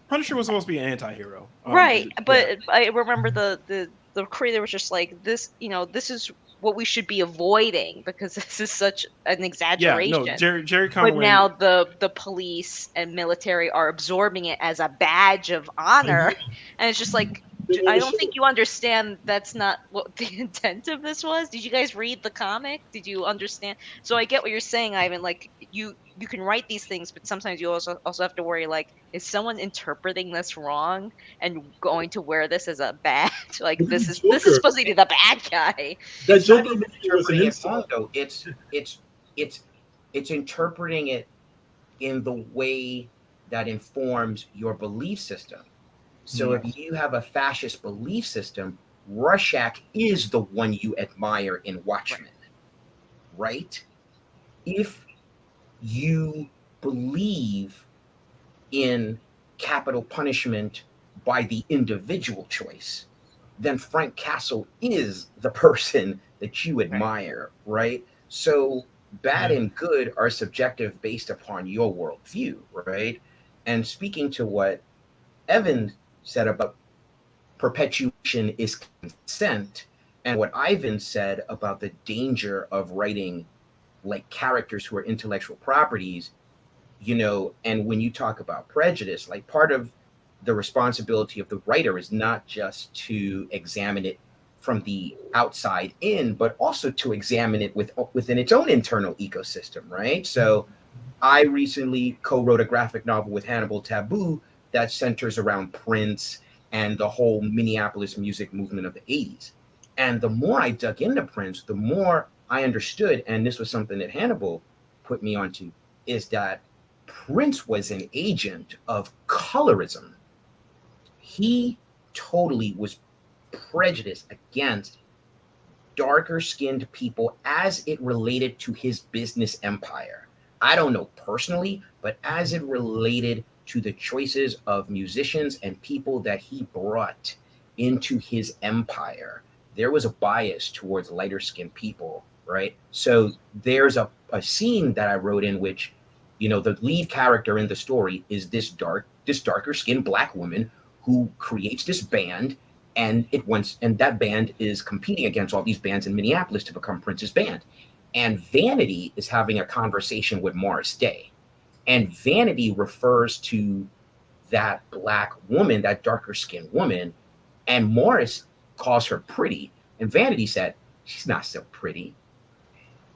Punisher was supposed to be an anti-hero. Right, but I remember the creator was just like, this is what we should be avoiding because this is such an exaggeration. Yeah, no, Jerry Conway. But now the police and military are absorbing it as a badge of honor, and it's just like, I don't think you understand that's not what the intent of this was. Did you guys read the comic? Did you understand? So I get what you're saying, Ivan. Like you can write these things, but sometimes you also have to worry, like, is someone interpreting this wrong and going to wear this as a badge? Like this is supposed to be the bad guy. That Joker interpreting it wrong, though. It's interpreting it in the way that informs your belief system. So if you have a fascist belief system, Rorschach is the one you admire in Watchmen, right? If you believe in capital punishment by the individual choice, then Frank Castle is the person that you admire, right? So bad Yeah. and good are subjective based upon your worldview, right? And speaking to what Evan said about perpetuation is consent, and what Ivan said about the danger of writing like characters who are intellectual properties, and when you talk about prejudice, like part of the responsibility of the writer is not just to examine it from the outside in, but also to examine it within its own internal ecosystem, right? So I recently co-wrote a graphic novel with Hannibal Taboo that centers around Prince and the whole Minneapolis music movement of the 80s. And the more I dug into Prince, the more I understood, and this was something that Hannibal put me onto, is that Prince was an agent of colorism. He totally was prejudiced against darker skinned people as it related to his business empire. I don't know personally, but as it related to the choices of musicians and people that he brought into his empire, there was a bias towards lighter skinned people, right? So there's a scene that I wrote in which, the lead character in the story is this darker skinned black woman who creates this band, and that band is competing against all these bands in Minneapolis to become Prince's band. And Vanity is having a conversation with Morris Day. And Vanity refers to that black woman, that darker skinned woman, and Morris calls her pretty. And Vanity said, she's not so pretty,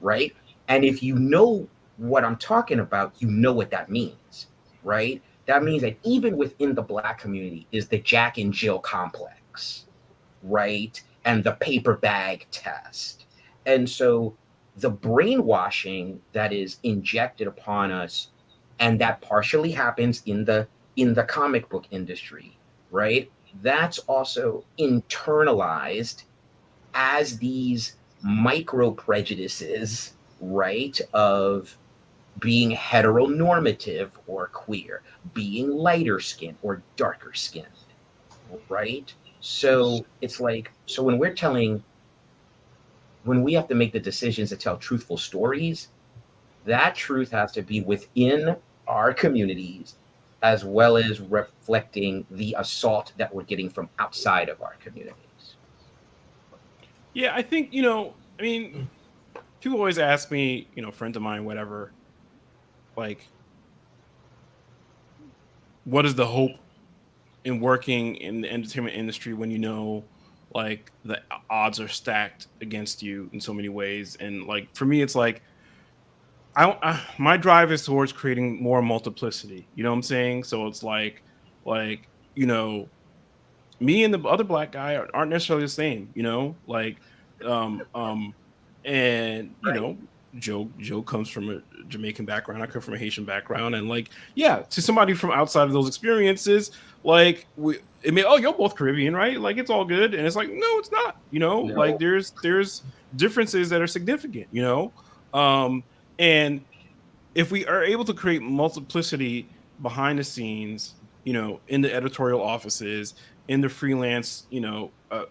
right? And if you know what I'm talking about, you know what that means, right? That means that even within the black community is the Jack and Jill complex, right? And the paper bag test. And so the brainwashing that is injected upon us, and that partially happens in the comic book industry, right? That's also internalized as these micro prejudices, right? Of being heteronormative or queer, being lighter skinned or darker skinned, right? So it's like, so when we have to make the decisions to tell truthful stories, that truth has to be within our communities as well as reflecting the assault that we're getting from outside of our communities. Yeah, I think, I mean, people always ask me, friends of mine, whatever, like, what is the hope in working in the entertainment industry when like the odds are stacked against you in so many ways? And like for me, it's like my drive is towards creating more multiplicity. You know what I'm saying? So it's like me and the other black guy aren't necessarily the same. Like and Right. Joe comes from a Jamaican background. I come from a Haitian background, and like, yeah, to somebody from outside of those experiences, like you're both Caribbean, right? Like it's all good, and it's like, no, it's not. Like No. there's differences that are significant. And if we are able to create multiplicity behind the scenes, in the editorial offices, in the freelance,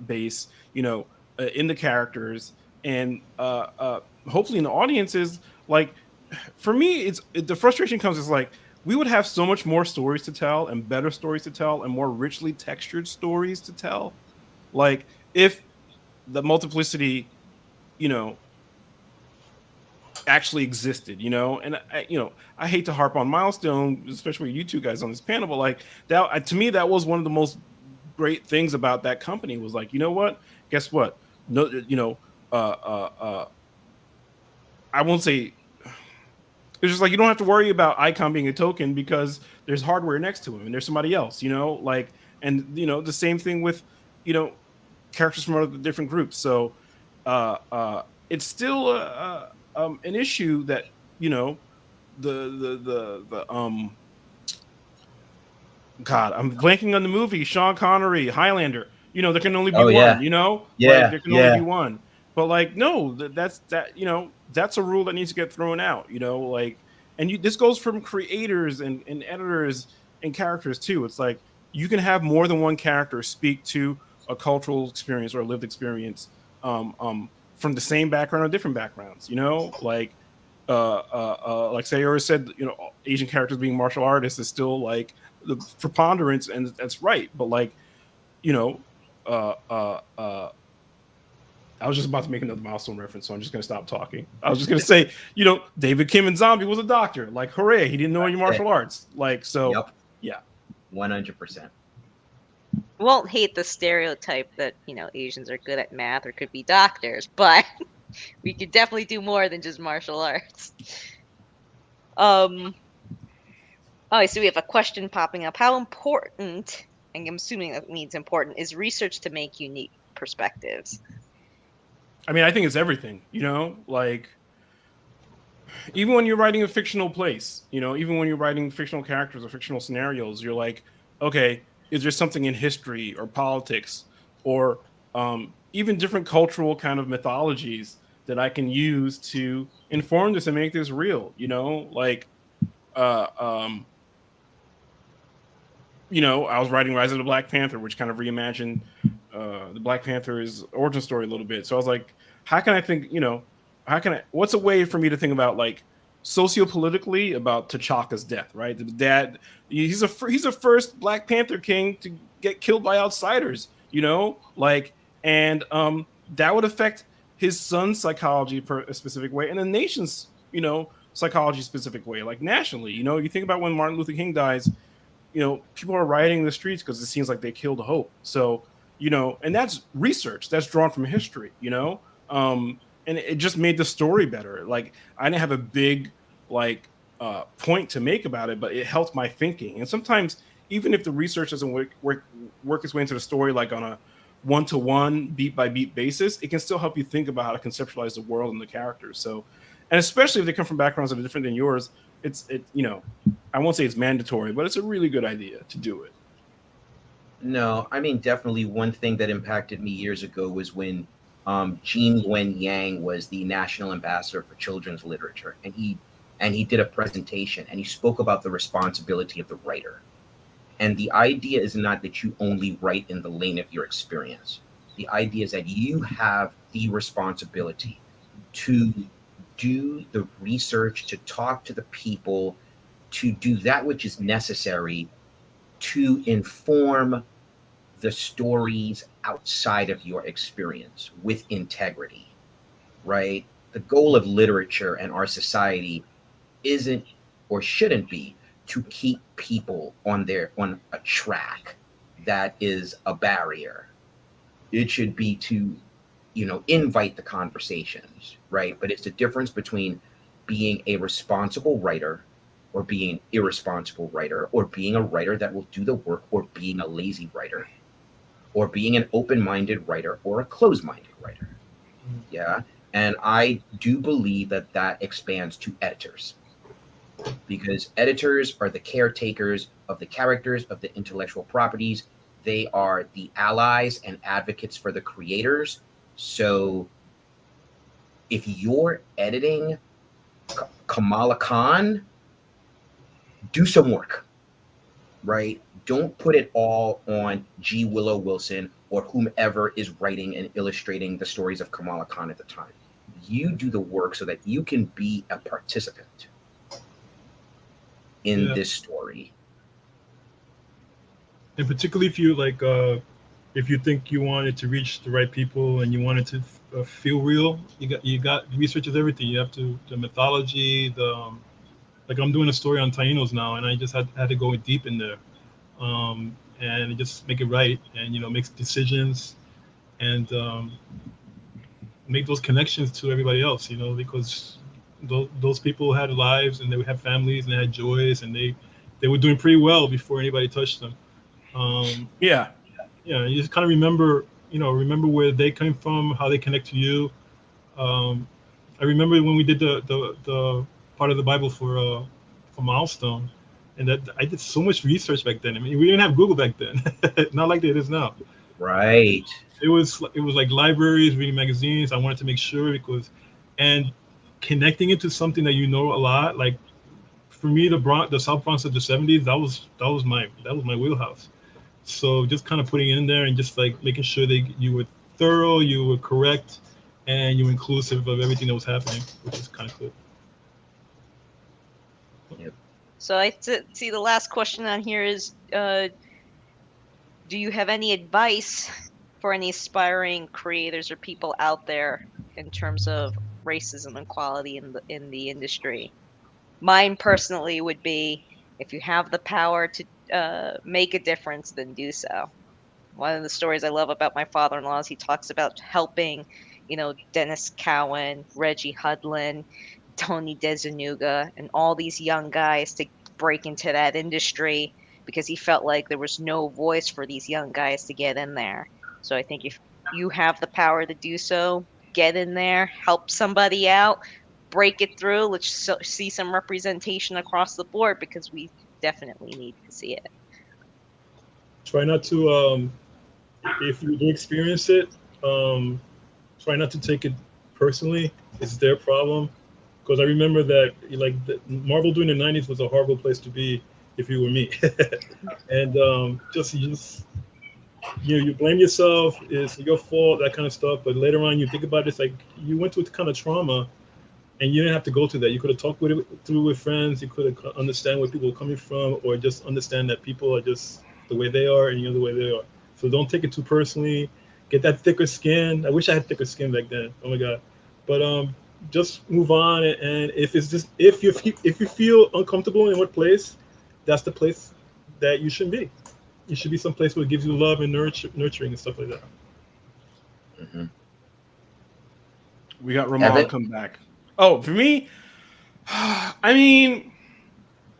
base, in the characters, and hopefully in the audiences, like for me, the frustration comes is like we would have so much more stories to tell and better stories to tell and more richly textured stories to tell. Like if the multiplicity, actually existed, and I hate to harp on Milestone, especially you two guys on this panel, but like that to me, that was one of the most great things about that company was like, what? Guess what? No, I won't say it's just like you don't have to worry about Icon being a token because there's hardware next to him and there's somebody else, like, and the same thing with characters from other different groups. So it's still an issue that the God, I'm blanking on the movie. Sean Connery, Highlander. There can only be Oh one. yeah. Like Yeah. there can only Yeah. be one. But like, no, that's a rule that needs to get thrown out. Like, and this goes from creators and editors in characters too. It's like you can have more than one character speak to a cultural experience or a lived experience from the same background or different backgrounds. Like Saori said, Asian characters being martial artists is still like the preponderance, and that's right. But like, you know, uh, uh, uh, I was just about to make another milestone reference, so I'm just going to stop talking. I was just going to say, David Kim in Zombie was a doctor. Like, hooray, he didn't know any martial arts. Like, so, Yep. Yeah. 100%. Won't hate the stereotype that, Asians are good at math or could be doctors, but we could definitely do more than just martial arts. Oh, so we have a question popping up. How important, and I'm assuming that means important, is research to make unique perspectives? I mean, I think it's everything, like even when you're writing a fictional place, even when you're writing fictional characters or fictional scenarios, you're like, okay, is there something in history or politics or even different cultural kind of mythologies that I can use to inform this and make this real, like, I was writing Rise of the Black Panther, which kind of reimagined the Black Panther's origin story a little bit. So I was like, how can I think, what's a way for me to think about like sociopolitically about T'Chaka's death, right? The dad, he's a first Black Panther king to get killed by outsiders, and that would affect his son's psychology for a specific way and the nation's, psychology specific way, like nationally, you think about when Martin Luther King dies, people are rioting in the streets because it seems like they killed hope. So, and that's research that's drawn from history, and it just made the story better. Like I didn't have a big point to make about it, but it helped my thinking. And sometimes even if the research doesn't work its way into the story, like on a one-to-one beat by beat basis, it can still help you think about how to conceptualize the world and the characters. So, and especially if they come from backgrounds that are different than yours, I won't say it's mandatory, but it's a really good idea to do it. No, I mean, definitely one thing that impacted me years ago was when Jean Wen Yang was the national ambassador for children's literature, and he did a presentation and he spoke about the responsibility of the writer. And the idea is not that you only write in the lane of your experience. The idea is that you have the responsibility to do the research, to talk to the people, to do that which is necessary to inform the stories outside of your experience with integrity, right? The goal of literature and our society isn't or shouldn't be to keep people on a track that is a barrier. It should be to, invite the conversations, right? But it's the difference between being a responsible writer or being an irresponsible writer, or being a writer that will do the work, or being a lazy writer, or being an open-minded writer or a closed-minded writer. Yeah. And I do believe that expands to editors, because editors are the caretakers of the characters, of the intellectual properties. They are the allies and advocates for the creators. So if you're editing Kamala Khan, do some work, right? Don't put it all on G. Willow Wilson or whomever is writing and illustrating the stories of Kamala Khan at the time. You do the work so that you can be a participant in this story. And particularly if you if you think you wanted to reach the right people and you wanted to feel real, you got research is everything. You have to the mythology, like I'm doing a story on Tainos now, and I just had to go deep in there, and just make it right, and make decisions, and make those connections to everybody else, because those people had lives and they would have families and they had joys, and they were doing pretty well before anybody touched them. Yeah, you just kind of remember where they came from, how they connect to you. I remember when we did the part of the Bible for Milestone, and that I did so much research back then. I mean, we didn't have Google back then, not like it is now. Right. It was like libraries, reading magazines. I wanted to make sure and connecting it to something that a lot, like for me, the South Bronx of the '70s, that was my wheelhouse. So just kind of putting it in there and just like making sure that you were thorough, you were correct, and you were inclusive of everything that was happening, which is kind of cool. So see the last question on here is, do you have any advice for any aspiring creators or people out there in terms of racism and equality in the industry? Mine personally would be, if you have the power to make a difference, then do so. One of the stories I love about my father-in-law is he talks about helping, Dennis Cowan, Reggie Hudlin, Tony DeZanuga, and all these young guys to break into that industry because he felt like there was no voice for these young guys to get in there. So I think if you have the power to do so, get in there, help somebody out, break it through. Let's see some representation across the board because we definitely need to see it. Try not to, if you do experience it, try not to take it personally. It's their problem. Because I remember that, like, Marvel during the '90s was a horrible place to be if you were me. And you blame yourself. It's your fault, that kind of stuff. But later on, you think about it, it's like you went through a kind of trauma, and you didn't have to go through that. You could have talked through with friends. You could have understand where people are coming from, or just understand that people are just the way they are, and you're the way they are. So don't take it too personally. Get that thicker skin. I wish I had thicker skin back then. Oh my god. But just move on. And if you feel uncomfortable in what place, that's the place that you should be. You should be someplace where it gives you love and nurturing and stuff like that. Mm-hmm. We got Ramon come back. Oh, for me, I mean,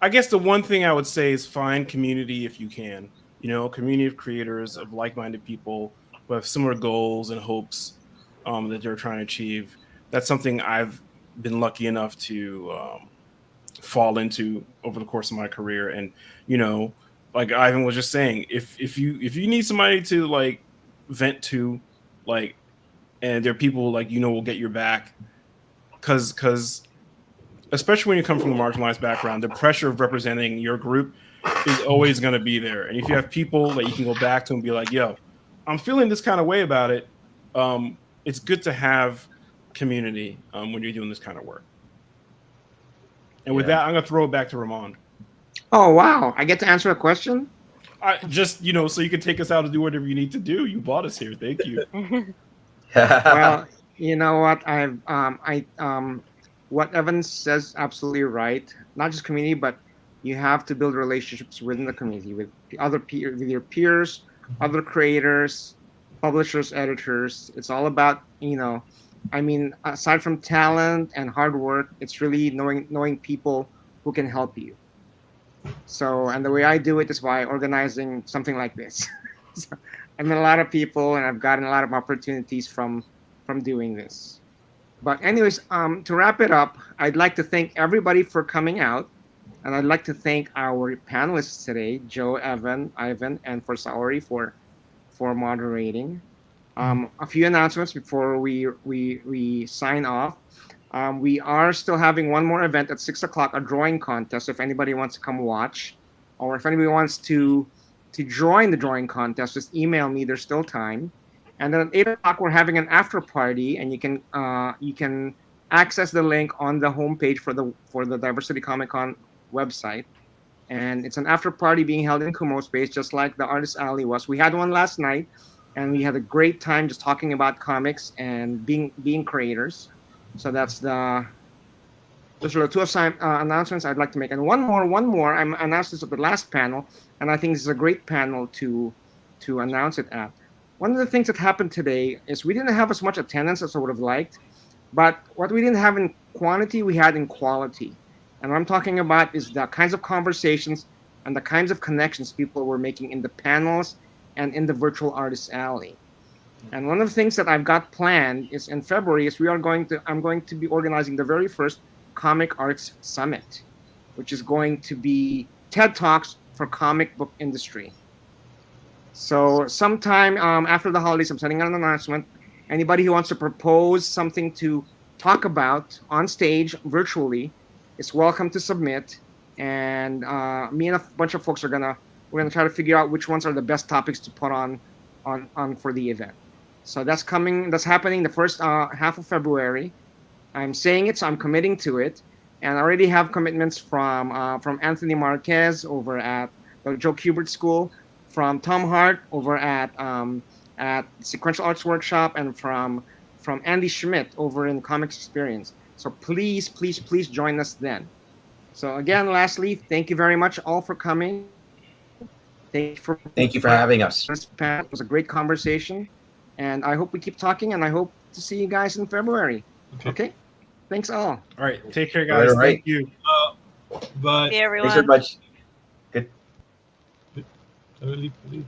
I guess the one thing I would say is find community if you can. Community of creators, of like-minded people who have similar goals and hopes that they're trying to achieve. That's something I've been lucky enough to fall into over the course of my career. And like Ivan was just saying, if you need somebody to like vent to, like, and there are people like will get your back, because especially when you come from a marginalized background, the pressure of representing your group is always going to be there. And if you have people that you can go back to and be like, yo, I'm feeling this kind of way about it, it's good to have community when you're doing this kind of work. And with that, I'm going to throw it back to Ramon. Oh, wow. I get to answer a question? Just, so you can take us out and do whatever you need to do. You brought us here. Thank you. Well, you know what? What Evan says absolutely right. Not just community, but you have to build relationships within the community with with your peers, other creators, publishers, editors. It's all about, aside from talent and hard work, it's really knowing people who can help you. So, and the way I do it is by organizing something like this. So, I met a lot of people, and I've gotten a lot of opportunities from doing this. But anyways, to wrap it up, I'd like to thank everybody for coming out. And I'd like to thank our panelists today, Joe, Ivan, and for Saori for moderating. A few announcements before we sign off. We are still having one more event at 6 o'clock, a drawing contest. If anybody wants to come watch, or if anybody wants to join the drawing contest, just email me. There's still time. And then at 8 o'clock, we're having an after party, and you can access the link on the homepage for the Diversity Comic Con website. And it's an after party being held in Kumo Space, just like the Artist Alley was. We had one last night, and we had a great time just talking about comics and being creators. So those are the two announcements I'd like to make. And one more. I announced this at the last panel, and I think this is a great panel to announce it at. One of the things that happened today is we didn't have as much attendance as I would have liked, but what we didn't have in quantity, we had in quality. And what I'm talking about is the kinds of conversations and the kinds of connections people were making in the panels and in the virtual Artist Alley. And one of the things that I've got planned is in February is I'm going to be organizing the very first Comic Arts Summit, which is going to be TED Talks for comic book industry. So sometime after the holidays, I'm sending out an announcement. Anybody who wants to propose something to talk about on stage virtually is welcome to submit. and me and a bunch of folks we're gonna try to figure out which ones are the best topics to put on for the event. So that's happening the first half of February. I'm saying it, so I'm committing to it, and I already have commitments from Anthony Marquez over at the Joe Kubert School, from Tom Hart over at Sequential Arts Workshop, and from Andy Schmidt over in Comics Experience. So please, please, please join us then. So again, lastly, thank you very much all for coming. Thank you for having us. It was a great conversation, and I hope we keep talking, and I hope to see you guys in February. Okay? Thanks all. All right. Take care, guys. All right. Thank you. Bye. See everyone. Thanks very much. Good. I leave.